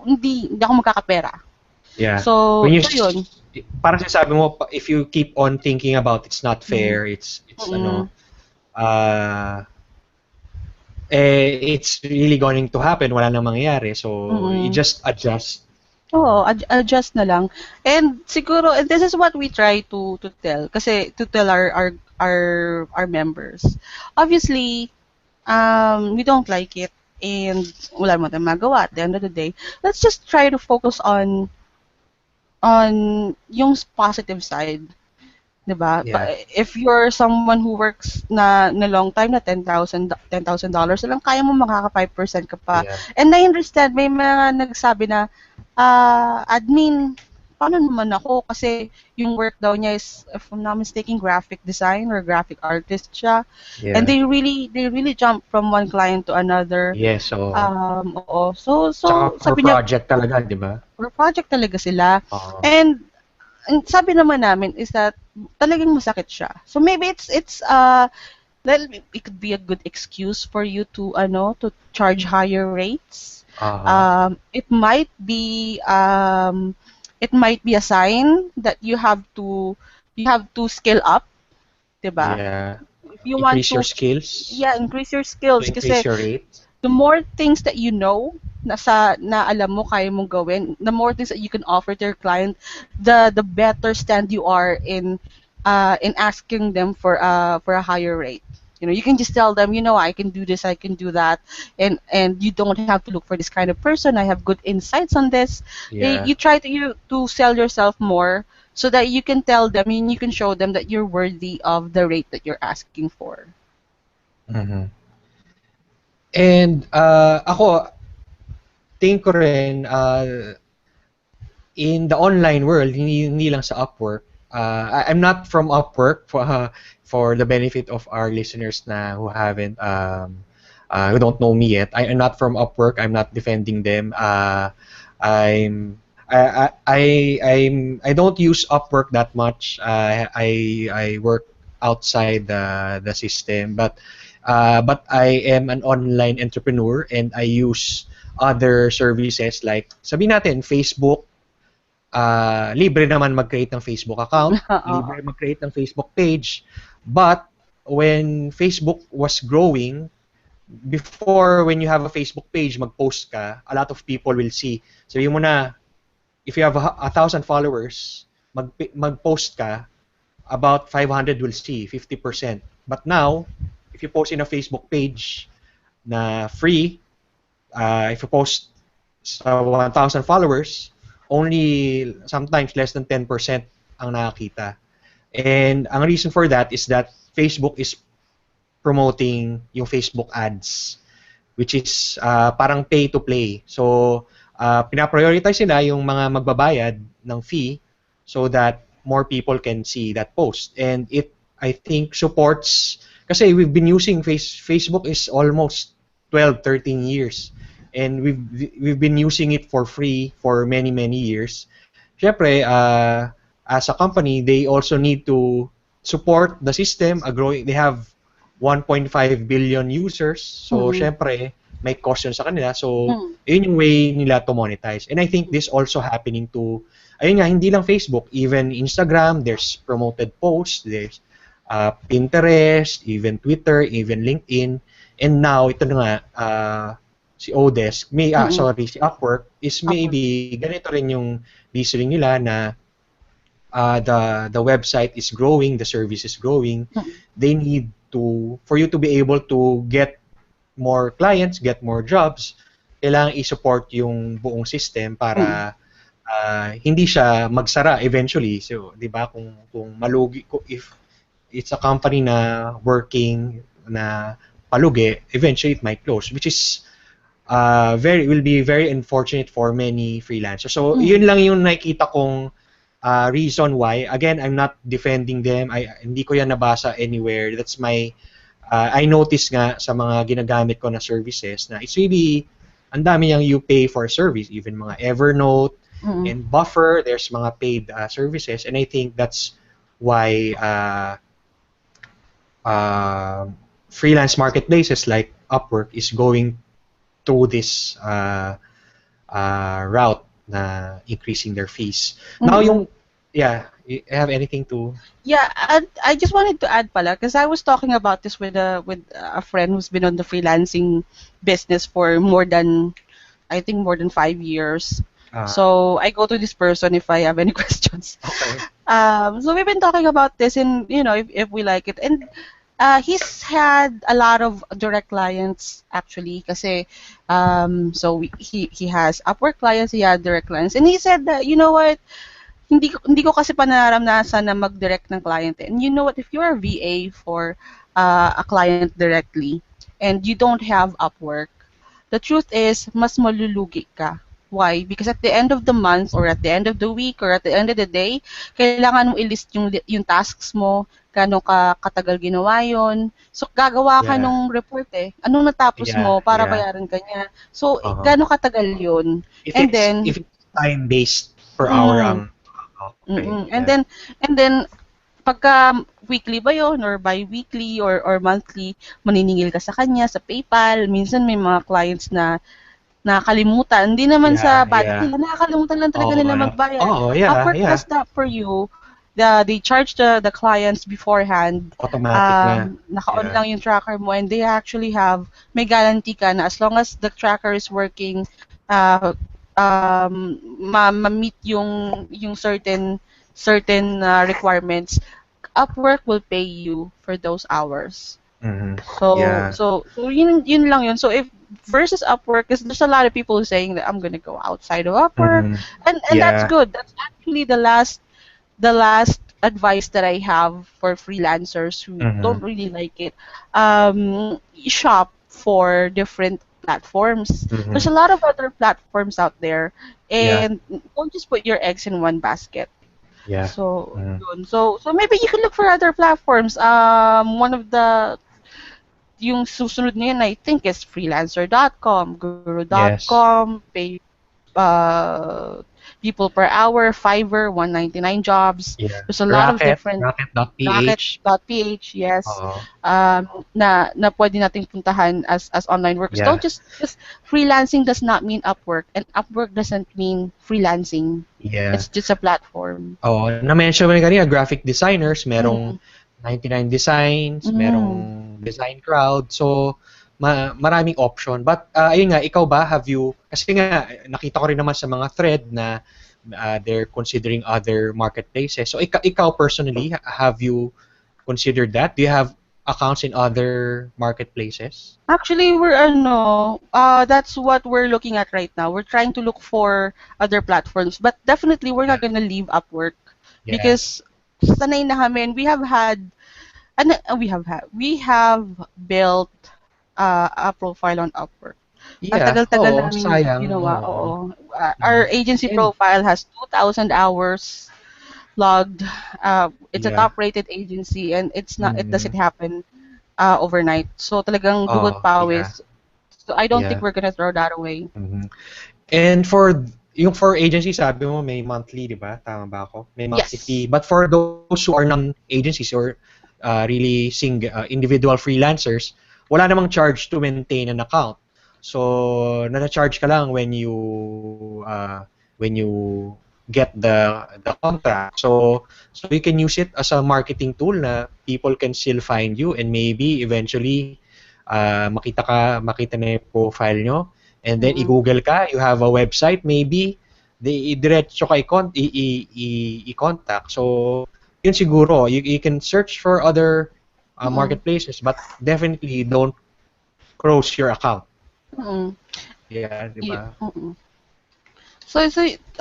hindi ako magkakapera. Yeah. So, When you so yun. parang sinasabi mo, if you keep on thinking about it's not Mm, fair, it's mm, uh it's really going to happen, wala nang mangyayari. So you mm. just adjust. Oo, adjust na lang. And siguro, and this is what we try to tell, kasi to tell our members. Obviously, we don't like it, and wala mo tayong magawa at the end of the day. Let's just try to focus on yung positive side. 'Di ba? Yeah. If you're someone who works na long time, na $10,000 na lang, kaya mo makaka 5% ka pa. Yeah. And I understand, may mga nagsabi na, admin, paano naman ako? Kasi yung work daw niya is, if I'm not mistaken, graphic design or graphic artist siya. And Yeah. they really jump from one client to another. Yes, so Oo. So tsaka per sabi niya, project talaga, 'di ba? for project talaga sila. Oo. And ang sabi naman namin is that talagang masakit siya. So maybe it's well, it could be a good excuse for you to charge higher rates. Uh-huh. It might be a sign that you have to scale up, 'di ba? Yeah. If you want Increase your to, skills yeah, increase your to skills increase kasi your rate. the more things that you know na alam mo kaya mong gawin, the more things that you can offer to your client, the better stand you are in asking them for a higher rate. You can just tell them, I can do this, I can do that, and you don't have to look for this kind of person. I have good insights on this. Yeah. You try to sell yourself more so that you can tell them and you can show them that you're worthy of the rate that you're asking for. Mhm. And ako tingin ko rin in the online world, hindi lang sa Upwork. I'm not from Upwork for the benefit of our listeners na who don't know me yet. I'm not from Upwork. I'm not defending them. I'm I don't use Upwork that much. I work outside the system, but I am an online entrepreneur and I use other services like sabihin natin Facebook. Libre naman mag-create ng Facebook account, Oo. libre mag-create ng Facebook page. But when Facebook was growing, before when you have a Facebook page, mag-post ka, a lot of people will see. Sabihin mo na, if you have 1,000 followers, mag-post ka, about 500 will see, 50%. But now, if you post in a Facebook page na free, if you post sa 1,000 followers, only sometimes less than 10% ang nakakita. And ang reason for that is that Facebook is promoting yung Facebook ads, which is parang pay to play. So, pinaprioritize nila yung mga magbabayad ng fee so that more people can see that post. And it, I think, supports, kasi we've been using Facebook is almost 12, 13 years. And we've been using it for free for many, many years. Siyempre, as a company, they also need to support the system. They have 1.5 billion users. So, Mm-mm. syempre, may cost yun sa kanila. So, Mm-mm. yun yung way nila to monetize. And I think this also happening to, ayun nga, hindi lang Facebook, even Instagram, there's promoted posts, there's Pinterest, even Twitter, even LinkedIn. And now, ito na nga, si Odesk, Mm-mm. si Upwork, is Upwork. maybe ganito rin yung reasoning nila na the website is growing, the service is growing. Mm-mm. They need to, for you to be able to get more clients, get more jobs, kailangan i-support yung buong system Mm-mm. para hindi siya magsara eventually. So, 'di ba, kung malugi, if it's a company na working na palugi, eventually it might close, which is very will be very unfortunate for many freelancers. So, Mm-mm. yun lang yung nakikita kong reason why. Again, I'm not defending them. Hindi ko yan nabasa anywhere. That's my I noticed nga sa mga ginagamit ko na services na it's really ang dami yung you pay for service, even mga Evernote Mm-mm. and Buffer, there's mga paid services, and I think that's why uh, freelance marketplaces like Upwork is going through this route na increasing their fees. Now Mm-mm. yung yeah, you have anything to Yeah, and I just wanted to add pala because I was talking about this with a friend who's been on the freelancing business for more than I think more than 5 years. uh, So I go to this person if I have any questions. okay. So we've been talking about this, and if we like it, and he's had a lot of direct clients actually, kasi so he has Upwork clients, he had direct clients, and he said that you know what, hindi ko kasi panaranasan na mag-direct ng client. And you know what, if you're a VA for a client directly and you don't have Upwork, the truth is, mas malulugi ka. Why? Because at the end of the month or at the end of the week or at the end of the day, kailangan mo i-list yung tasks mo, gaano ka katagal ginawa yon. So, gagawa ka Yeah, nung report eh. Anong natapos yeah, mo para yeah. bayaran ka niya. So, Uh-huh. gaano katagal yun. If And it's then, if it's time based per hour mm, ang okay, mm, yeah. and then, pagka weekly ba yun or bi-weekly or monthly, maniningil ka sa kanya, sa PayPal. Minsan may mga clients na nakakalimutan. Hindi naman sa Yeah, bad yeah. nila, nakakalimutan lang talaga Oh, nila magbayad. oh, yeah, Upwork yeah. has that for you. They charge the clients beforehand. Automatic na. Naka-on Yeah. lang yung tracker mo, and they actually have, may guarantee ka na as long as the tracker is working, uh, ma-meet yung certain requirements, Upwork will pay you for those hours. Mm-hmm. So Yeah. so so yun lang yun. So if versus Upwork, because there's a lot of people saying that I'm gonna go outside of Upwork, Mm-hmm. and that's Yeah. good. That's actually the last advice that I have for freelancers who Mm-hmm. don't really like it. Shop for different platforms. There's Mm-hmm. a lot of other platforms out there, Yeah. and don't just put your eggs in one basket. Yeah. So Mm-hmm. yun. So maybe you can look for other platforms. One of the yung susunod ngayon I think is freelancer.com, Yes. guru.com, pay uh, people per hour, Fiverr, 199 jobs. Yeah. There's a lot of Racket, different racket.ph. Rocket.ph, yes. Oo. Na pwede nating puntahan as online workers. Don't Yeah. just freelancing does not mean Upwork, and Upwork doesn't mean freelancing. Yeah. It's just a platform. Oh, na-mention mo na kanina, graphic designers, merong Mm, 99 Designs, merong mm. Design Crowd. So, maraming option. But, ayun nga, ikaw ba, kasi nga, nakita ko rin naman sa mga thread na they're considering other marketplaces. So, ikaw personally, have you considered that? Do you have accounts in other marketplaces? Actually, that's what we're looking at right now. We're trying to look for other platforms, but definitely we're Yeah. not gonna leave Upwork Yeah. because sanay na kami, and we have built a profile on Upwork. Ang Yeah. tagal-tagal Oo, namin sayang. ginawa, Oo. oo. Our Mm. agency And, profile has 2,000 hours logged. It's a yeah. top-rated agency, and it Mm. doesn't happen overnight. So talagang dugot Oh, yeah. pawis. So I don't think Yeah. we're gonna throw that away. Mhm. And for yung for agency, sabi mo may monthly, di ba? Tama ba ako? May monthly fee. Yes. But for those who are non-agencies or really individual freelancers, wala namang charge to maintain an account. So, na-charge ka lang when you get the contract. So you can use it as a marketing tool na people can still find you and maybe eventually makita na yung profile nyo. And then i-google ka, you have a website, maybe diretso ka i-contact. So yun siguro, you can search for other marketplaces, but definitely don't close your account. Yeah, di ba? So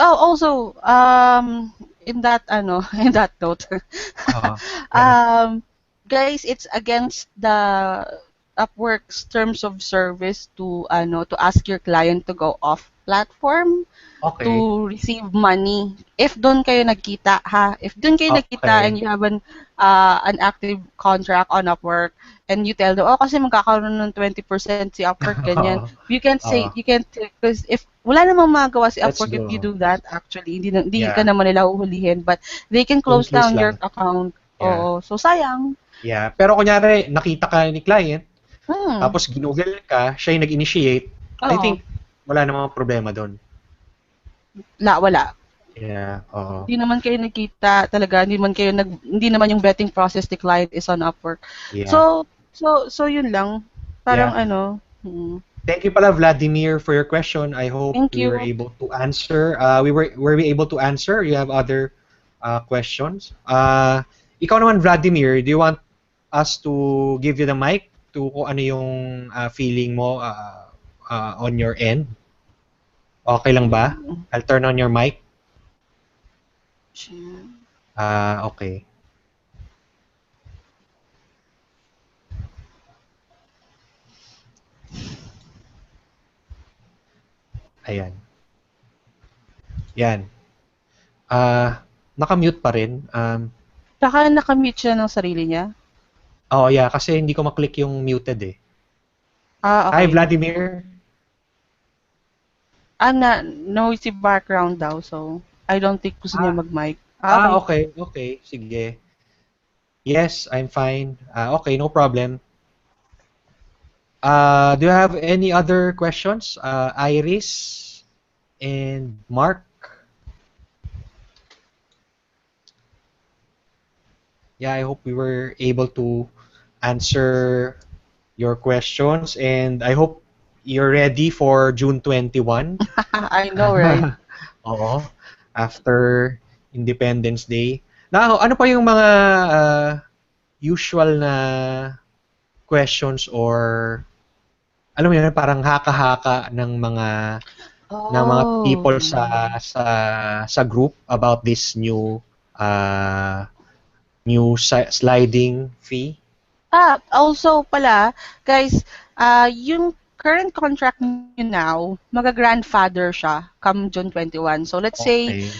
also in that in that note, Yeah. guys, it's against the Upwork's terms of service to ask your client to go off platform Okay. to receive money. If doon kayo nagkita, ha? If doon kayo nagkita and you have an active contract on Upwork and you tell them, oh, kasi magkakaroon ng 20% si Upwork, ganyan. You can't say, because if wala namang magawa si Let's Upwork if you go. do that, actually. Hindi Yeah. ka naman nila uhulihin, but they can close Close down your lang. account. Yeah. Oo. So, sayang. Yeah. Pero kunyari, nakita ka ni client, Hmm. tapos ginugel ka, siya yung nag-initiate, I Oo. think wala namang problema doon. Wala. Yeah, oo. Hindi naman kayo nagkita talaga, hindi naman yung vetting process ni client is on Upwork. Yeah. So yun lang. Parang Thank you pala, Vladimir, for your question. I hope Thank we were you. able to answer. Were we able to answer? You have other questions? Ikaw naman, Vladimir, do you want us to give you the mic to kung ano yung feeling mo on your end? Okay lang ba? I'll turn on your mic. Okay. Ayan. Yan. Naka-mute pa rin. Saka naka-mute siya ng sarili niya? Oh, yeah. Kasi hindi ko maklik yung muted eh. Okay. Hi, Vladimir. Noisy background daw, so I don't think gusto niya mag-mic. Okay. Okay. Sige. Yes, I'm fine. Okay, no problem. Do you have any other questions? Iris and Mark? Yeah, I hope we were able to answer your questions, and I hope you're ready for June 21. I know, right? Oo. After Independence Day. Now, ano pa yung mga usual na questions or alam mo yun, parang haka-haka ng mga people sa group about this new sliding fee? Also pala, guys, yung current contract nyo now, maga-grandfather siya come June 21. So let's say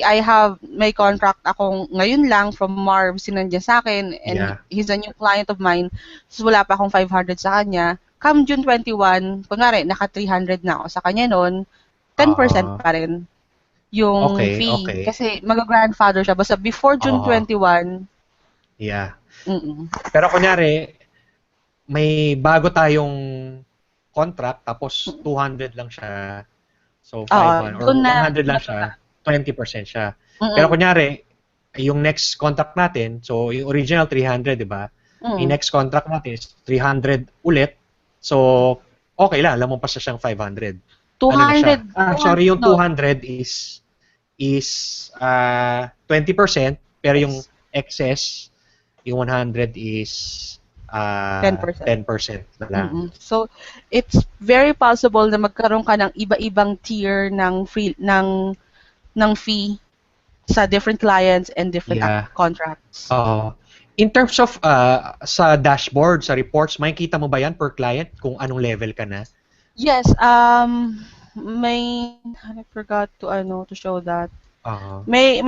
I have may contract akong ngayon lang from Marv, sinandyan sa akin, and he's a new client of mine. So wala pa akong 500 sa kanya. Come June 21, kunwari, naka 300 na ako sa kanya noon, 10% pa rin yung fee. Okay. Kasi mag-grandfather siya. Basta before June 21. Yeah. Pero kunyari, may bago tayong contract, tapos 200 lang siya. So, 500. Or 100 lang siya, 20% siya. Pero kunyari, yung next contract natin, so yung original 300, di ba? Yung next contract natin is 300 ulit. So, okay lang, alam mo pa siya siyang 500. 200. Sorry, yung 200 is 20%, pero yung excess, yung 100 is 10% na lang. So, it's very possible na magkaroon ka ng iba-ibang tier ng fee sa different clients and different contracts. In terms of sa dashboard, sa reports, makikita mo ba yan per client kung anong level ka na? Yes, I forgot to show that. May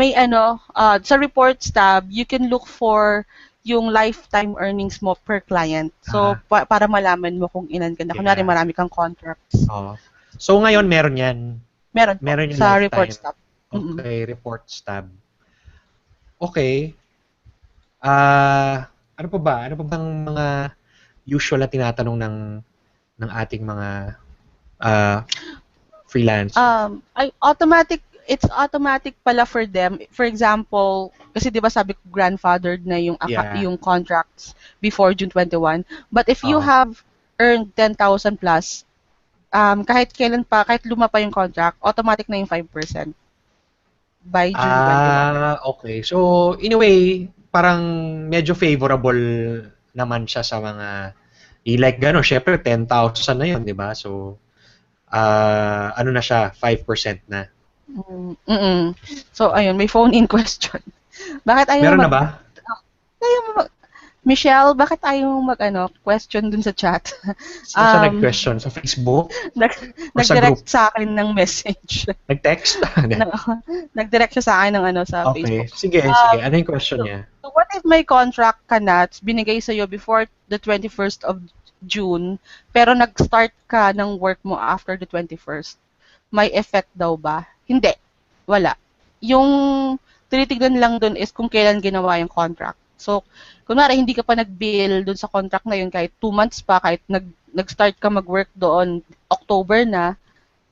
sa reports tab, you can look for yung lifetime earnings mo per client. So para malaman mo kung ilan ka na. Kunwari marami kang contracts. So ngayon meron yan. Meron po. Meron yung Sa lifetime. reports tab. Mm-mm. Okay, reports tab. Okay. Ano pa ba? Ano pa bang mga usual na tinatanong ng ating mga ah, freelancer? It's automatic pala for them. For example, kasi 'di ba sabi ko grandfathered na Yeah. yung contracts before June 21. But if you Oo. have earned 10,000 plus, kahit kailan pa, kahit luma pa yung contract, automatic na yung 5% by June 21. Okay. So, in a way, parang medyo favorable naman siya sa mga like gano'n, syempre 10,000 na 'yun, 'di ba? So, ano na siya, 5% na. Mm. So, ayun, may phone-in question. Bakit ayaw Meron mo na ba? ayaw mo Michelle, bakit ayaw mo question dun sa chat? Saan siya Um, nag-question? Sa Facebook nag, or sa group? nag-direct sa akin ng message. Nag-text? na, nag-direct siya sa akin ng sa Okay. Facebook. Sige, sige. Ano yung question So, niya? so what if may contract ka na, binigay sa'yo before the 21st of June, pero nag-start ka ng work mo after the 21st? May effect daw ba? Hindi. Wala. Yung tinitignan lang dun is kung kailan ginawa yung contract. So, kunwari hindi ka pa nag-bill dun sa contract na yun kahit 2 months pa, kahit nag-start ka mag-work doon October na,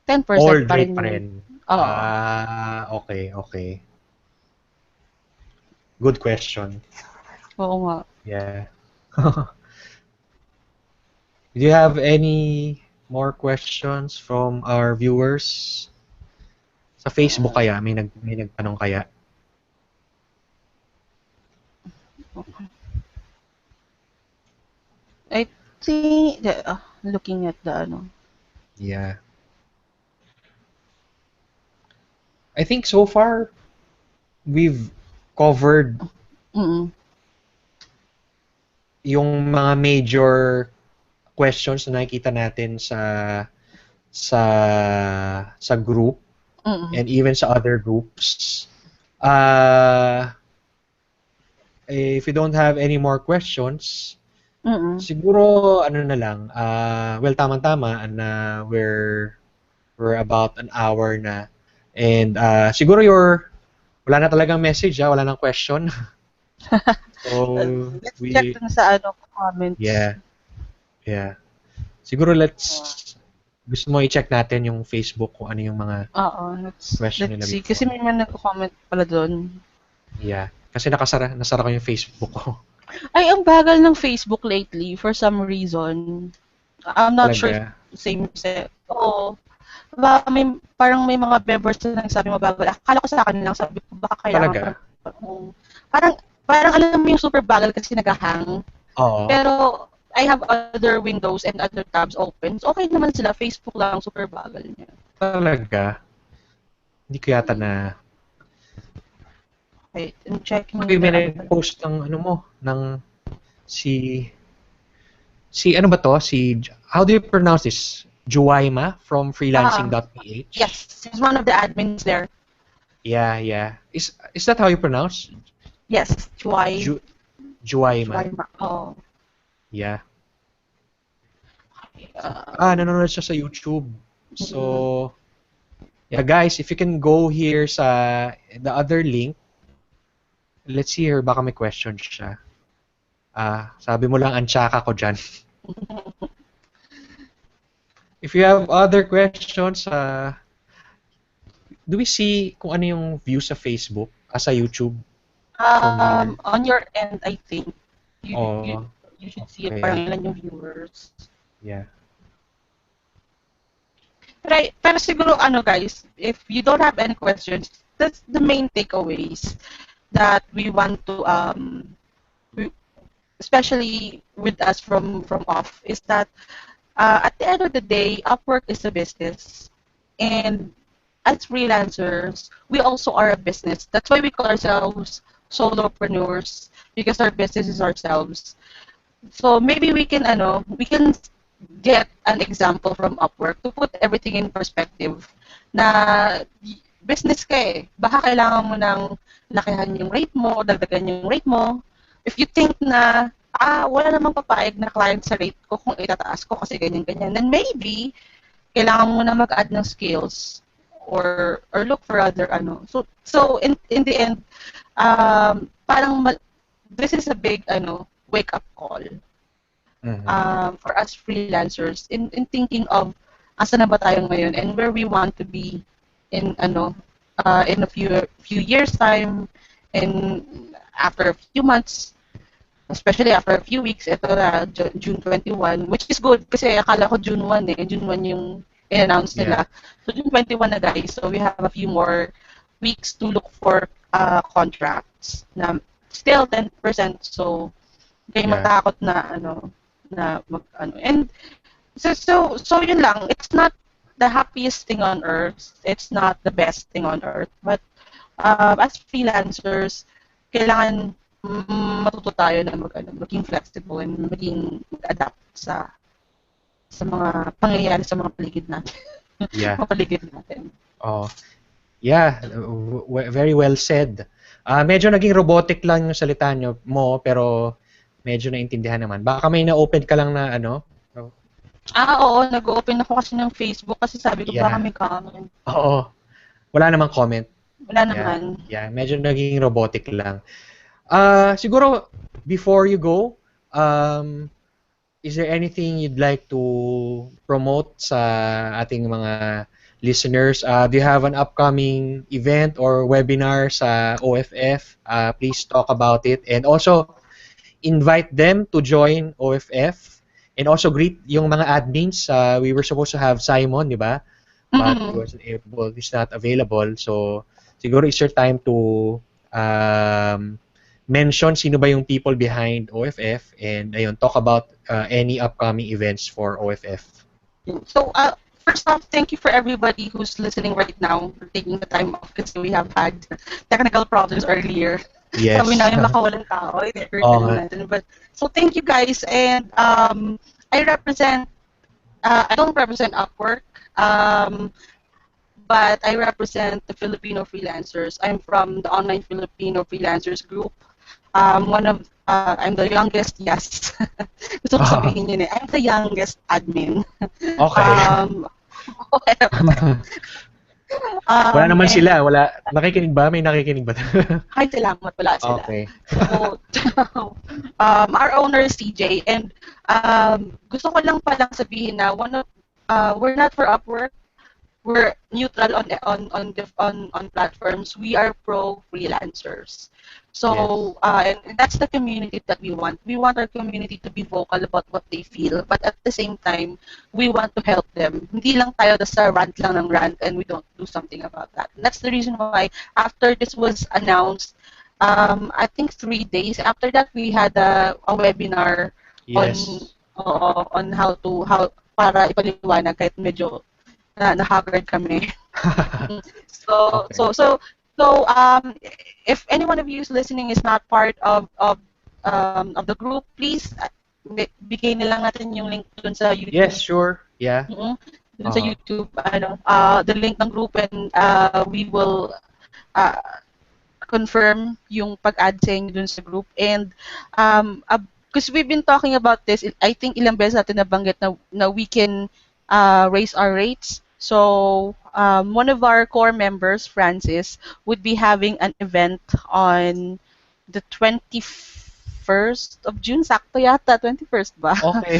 10% Old pa rate rin pa yung, rin. oo. Okay, okay. Good question. Oo nga. Yeah. Do you have any more questions from our viewers? Sa Facebook kaya? May nagtanong kaya? I think, looking at the Yeah. I think so far, we've covered mm yung mga major questions na nakikita natin sa sa group mm and even sa other groups. Uh, if you don't have any more questions, mm siguro ano na lang, well tamang-tama na we're about an hour na. And siguro wala na talagang message, wala nang question. So Let's check we dun sa comments. yeah, yeah. Siguro gusto mo i-check natin yung Facebook kung ano yung mga Oo, question let's nila see. Kasi before. may mga nagko-comment pala doon. Yeah. Kasi nasara ko yung Facebook ko. Ay, ang bagal ng Facebook lately for some reason. I'm not sure if Talaga. same sa... Oo. Parang may mga members na nagsabi mabagal. Akala ko sa akin lang, sabi ko baka kailangan Talaga. parang, parang alam mo yung super bagal kasi nagahang. Oo. Pero I have other windows and other tabs open. So, okay naman sila. Facebook lang super bagal niya. Talaga. Hindi ko yata na... Wait, I'm checking Okay, the may nag-post ng ano mo, ng si... Si ano ba to? How do you pronounce this? Juwaima from Ah, freelancing.ph? yes, he's one of the admins there. Yeah, yeah. Is that how you pronounce? Yes, Ju, Juwaima. Oh. Yeah. Um, Nanonood siya sa YouTube. mm, So, yeah, guys, if you can go here sa the other link, let's see here, baka may question siya. Sabi mo lang, antsaka ko dyan. If you have other questions, do we see kung ano yung view sa Facebook, sa YouTube from here? on your end, I think you Oh, you should see it okay. parang ilan yung viewers. Yeah. Pero siguro guys, if you don't have any questions, that's the main takeaways that we want to especially with us from off is that at the end of the day, Upwork is a business, and as freelancers, we also are a business. That's why we call ourselves solopreneurs because our business is ourselves. So maybe we can get an example from Upwork to put everything in perspective. Na business ka eh. Baka kailangan mo ng lakihan yung rate mo, dagdagan yung rate mo. If you think na wala namang papayag na client sa rate ko kung itataas ko kasi ganyan-ganyan, then maybe kailangan mo na mag-add ng skills or look for other so in the end parang this is a big wake up call Mhm. for us freelancers in thinking of asa na ba tayo ngayon and where we want to be in in a few years time and after a few months, especially after a few weeks, ito na June 21, which is good kasi akala ko June 1 June 1 yung in-announce Yeah. nila. So June 21 na guys. So we have a few more weeks to look for contracts na still 10%. So kayo Yeah. matakot na and so yun lang. It's not the happiest thing on earth. It's not the best thing on earth. But as freelancers, kailangan matuto tayo na maging flexible and mag-adapt sa mga pangyayari sa mga paligid natin. Yeah. Mga paligid natin. Oh. Yeah, very well said. Medyo naging robotic lang yung salita mo, pero medyo naintindihan naman. Baka may na-open ka lang na ano? Oh. Oo, nag-open ako kasi ng Facebook kasi sabi ko baka Yeah. may comment. Oo. Wala namang comment. Wala Yeah. naman. Yeah, medyo naging robotic lang. Siguro before you go, is there anything you'd like to promote sa ating mga listeners? Do you have an upcoming event or webinar sa OFF? Please talk about it and also invite them to join OFF and also greet yung mga admins. We were supposed to have Simon, di ba? But he Mm-mm. wasn't able, he's not available. So siguro it's your time to mention sino ba yung people behind OFF and ayun, talk about any upcoming events for OFF. So, first off, thank you for everybody who's listening right now for taking the time off because we have had technical problems earlier. Sabi Yes. namin makawalan tao, i-record Oo na lang nga. natin. But, so thank you guys and I represent, I don't represent Upwork, but I represent the Filipino freelancers. I'm from the online Filipino freelancers group. I'm the youngest, yes. Gusto ko sabihin yun I'm the youngest admin. Okay. Wala naman And sila. Wala. Nakikinig ba? May nakikinig ba? hi, salamat, wala sila. Okay. So, our owner is CJ and gusto ko lang palang sabihin na we're not for Upwork. We're neutral on platforms. We are pro freelancers. Yes. So and that's the community that we want. We want our community to be vocal about what they feel, but at the same time, we want to help them. Hindi lang tayo sa rant lang ng rant and we don't do something about that. And that's the reason why after this was announced, I think 3 days after that we had a webinar on Yes. how para ipaliwanag kahit medyo na-haggard kami. So, Okay. so, so, so, if any one of you is listening is not part of the group, please bigay na lang natin yung link dun sa YouTube. Yes, sure. Yeah. Mm-hmm. Dun sa YouTube, the link ng group and we will uh, confirm yung pag-add sa inyo dun sa group. And because we've been talking about this, I think ilang beses natin nabanggit na we can raise our rates. So one of our core members, Francis, would be having an event on the 21st of June. Sakto yata, 21st ba? Okay.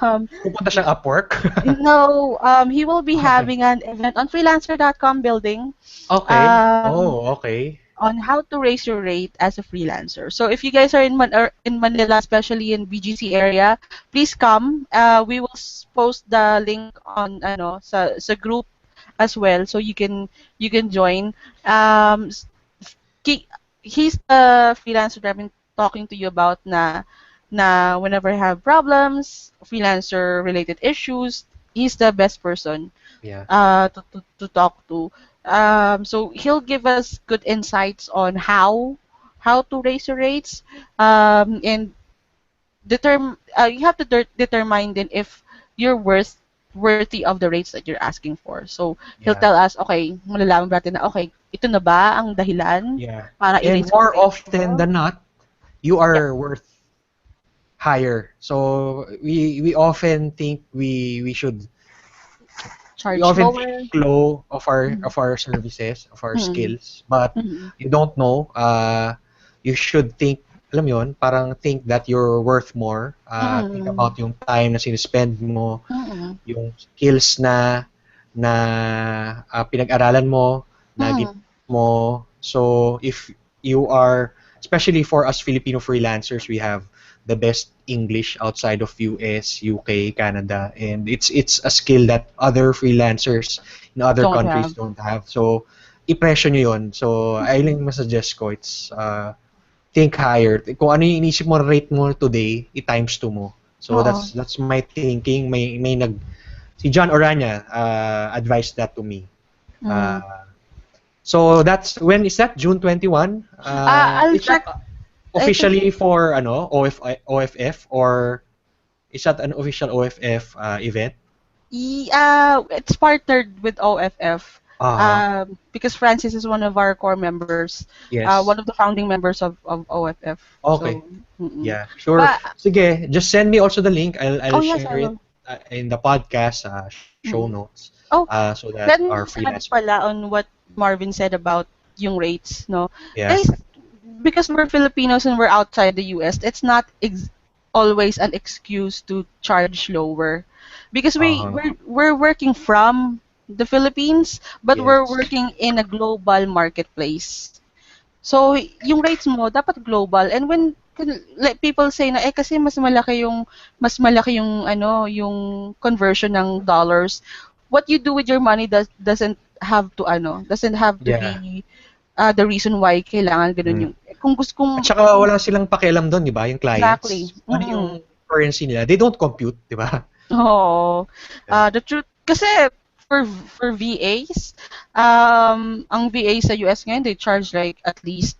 um, Pupunta siyang Upwork? no, he will be Okay. having an event on freelancer.com building. Okay. Um, Oh, okay. on how to raise your rate as a freelancer. So if you guys are in Manila, especially in BGC area, please come. We will post the link on sa group as well, so you can join. He, he's the freelancer that I've been talking to you about na whenever I have problems, freelancer related issues, he's the best person Yeah. to talk to. So he'll give us good insights on how to raise your rates, and you have to determine then if you're worthy of the rates that you're asking for. So he'll Yeah. tell us, okay, malalaman natin na okay, ito na ba ang dahilan Yeah. para And i-raise ko ang more rates often mo? than not, you Yeah. are worth higher. So we often think we should we charge often think lower. low Mm-hmm. of our services, of our Mm-hmm. skills, but Mm-hmm. you don't know. You should think, alam mo yun, parang think that you're worth more. Think Mm-hmm. about yung time na sinespend mo, Mm-hmm. yung skills na pinag-aralan mo, na Mm-hmm. ginamit mo. So if you are, especially for us Filipino freelancers, we have the best English outside of US, UK, Canada, and it's a skill that other freelancers in other Don't countries have. don't have. So i-presyo nyo yun. So I lang masasuggest ko, it's think higher. Kung ano yung inisip mo rate mo today, i-times 2 mo. So Oo. that's my thinking. May si John Orania advised that to me. Mm. Uh, so that's when is that June 21? I'll Is that check. I think officially for ano OFF, or is that an official OFF event? It's partnered with OFF. Uh Because Francis is one of our core members, one yes. of the founding members of OFF. Okay. So, mm-mm. Yeah, sure. But Sige, just send me also the link. oh I'll yes, I share it will. in the podcast show Mm-mm. notes Oh, so that let our me add freelancers. pala on what Marvin said about yung rates, no? Yeah. Guys, because we're Filipinos and we're outside the US, it's not always an excuse to charge lower. Because Uh-huh. we're working from the Philippines, but we're Yes. working in a global marketplace. So, yung rates mo dapat global. And when like people say na kasi mas malaki yung yung conversion ng dollars. What you do with your money doesn't have to Yeah. be the reason why kailangan ganun Mm. yung kung gusto At kung saka wala silang pakialam doon, 'di ba? Yung exactly. clients. Ano yung currency nila? They don't compute, 'di ba? Oo. Yeah. The truth kasi for VAs, ang VA sa US ngayon they charge like at least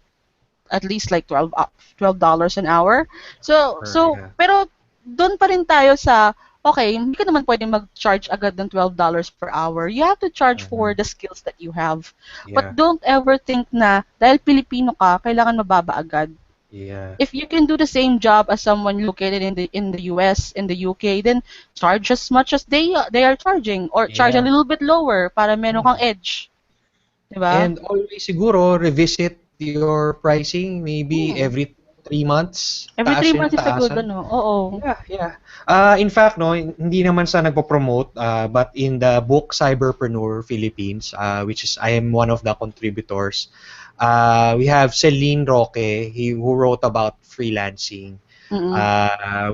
like $12 an hour. So Yeah. pero doon pa rin tayo sa okay, hindi ka naman pwedeng mag-charge agad ng $12 per hour. You have to charge for Mhm. the skills that you have. But Yeah. don't ever think na dahil Pilipino ka, kailangan mababa agad. Yeah. If you can do the same job as someone located in the US, in the UK, then charge as much as they are charging or charge a Yeah. little bit lower para meron kang Mm. edge, 'di ba? And always siguro revisit your pricing maybe Hmm. every 3 months. Every Taas three yun ng months is a good taasan. ano. Oo. Yeah, yeah. In fact, no, hindi naman sa nagpo-promote, but in the book Cyberpreneur Philippines, which is I am one of the contributors, we have Celine Roque, who wrote about freelancing, Mm.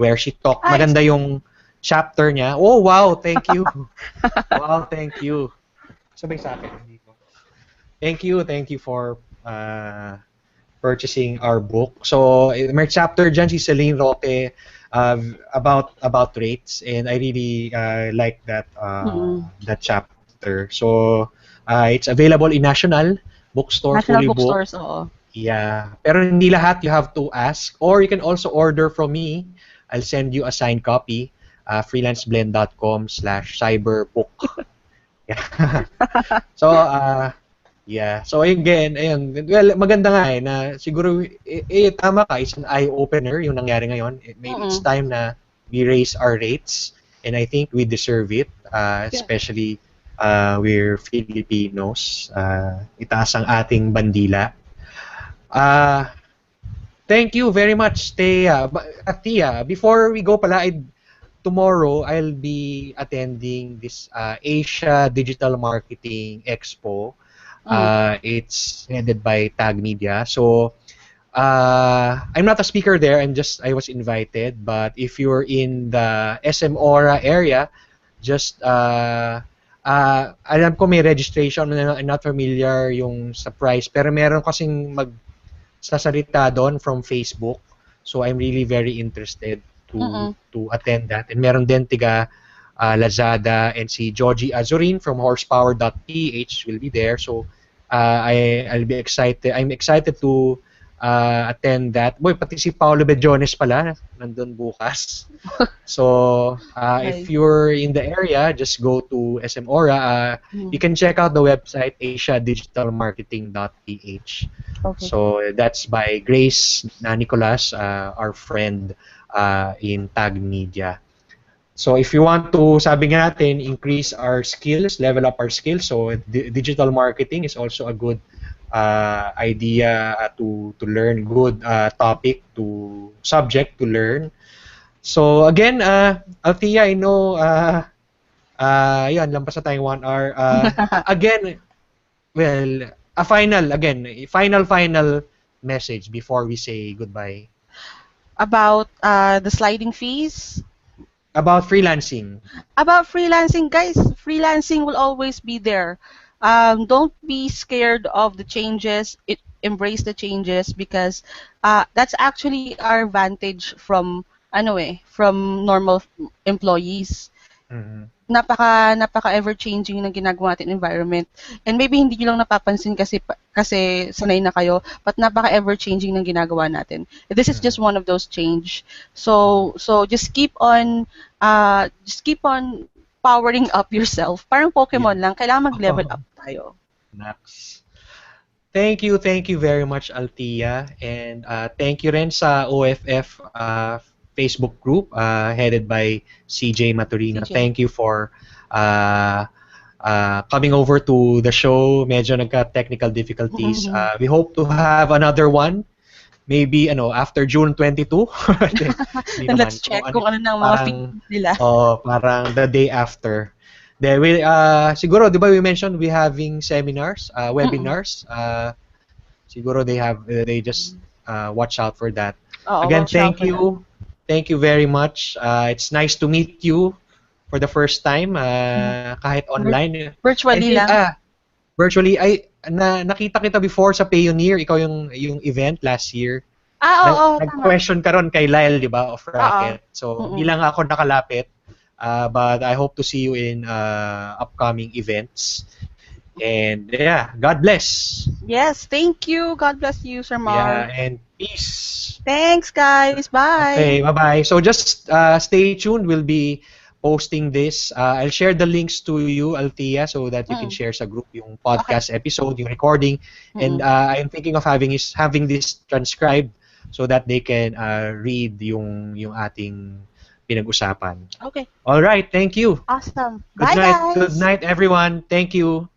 where she talked, Ay, maganda yung chapter niya. Oh, wow, thank you. Wow, thank you. Sabay sa akin. Dito. Thank you for purchasing our book. So may chapter dyan si Celine Roque about rates, and I really like mm. that chapter. So it's available in National Bookstore, National fully booked. bookstores, oo. Yeah, pero hindi lahat, you have to ask, or you can also order from me. I'll send you a signed copy. Freelanceblend.com/cyberbook. Yeah. So yeah. So again, ayun. Well, maganda nga na siguro tama ka, it's an eye opener yung nangyari ngayon. Maybe it's Mm. time na we raise our rates, and I think we deserve it, Yeah. especially we're Filipinos. Itaas ang ating bandila. Uh, Thank you very much, Thea. Before we go pala, tomorrow I'll be attending this Asia Digital Marketing Expo. Mm. It's headed by Tag Media. So I'm not a speaker there. I was invited. But if you're in the SM Aura area, just alam ko may registration. I'm not familiar yung sa price. Pero meron kasing sasalita doon from Facebook. So I'm really very interested Mm. to attend that. And meron din tiga Lazada, and si Georgie Azurin from horsepower.ph will be there. So I'll be excited. I'm excited to attend that. Boy, pati si Paolo Bejones pala nandun bukas. So if Nice. you're in the area, just go to SM Aura. You Mm. can check out the website asiadigitalmarketing.ph. Okay. So that's by Grace Nicolas, our friend in Tag Media. So if you want to, sabi nga natin, increase our skills, level up our skills, so digital marketing is also a good idea to learn, good topic to subject to learn. So again, Althea, I know, yun, lampas na tayong 1 hour. Again, well, a final message before we say goodbye About the sliding fees. about freelancing. About freelancing, guys, freelancing will always be there. Don't be scared of the changes. Embrace the changes because that's actually our advantage from from normal employees. Mhm. Napaka ever changing ng ginagawa natin environment, and maybe hindi niyo lang napapansin kasi sanay na kayo, but napaka ever changing ng ginagawa natin. This is just Mhm. one of those change. So just keep on powering up yourself, parang Yeah. Pokemon lang, kailangan mag-level up tayo. Next. Thank you very much, Althea. And thank you rin sa OFF Facebook group headed by CJ Maturino. CJ. Thank you for uh, coming over to the show. Medyo nagka-technical difficulties. We hope to have another one. Maybe after June 22. Hindi And naman. let's Kung check kung ano ng mga feed parang nila. parang the day after. Then we siguro 'di ba we mentioned we having seminars, Mm-mm. webinars. Siguro they just watch out for that. Oo, Again, watch out thank for that. you. Thank you very much. It's nice to meet you for the first time Mhm. kahit Vir- online. I Virtually think lang. virtually nakita kita before sa Payoneer, ikaw yung event last year. Oo, tama. Nag-question ka ron kay Lyle, 'di ba, of Oo. Racket. So, hindi Mm-mm. lang ako nakalapit. But I hope to see you in upcoming events. And yeah, God bless. Yes, thank you. God bless you, Sir Yeah, Mar. and peace. Thanks, guys. Bye. Okay, bye-bye. So just stay tuned. We'll be posting this. I'll share the links to you, Althea, so that you can Mm. share sa group yung Okay. podcast episode, yung recording. And Mm-mm. I'm thinking of having this transcribed so that they can read yung ating pinag-usapan. Okay. All right, thank you. Awesome. Good Bye, night. Good guys. night, everyone. Thank you.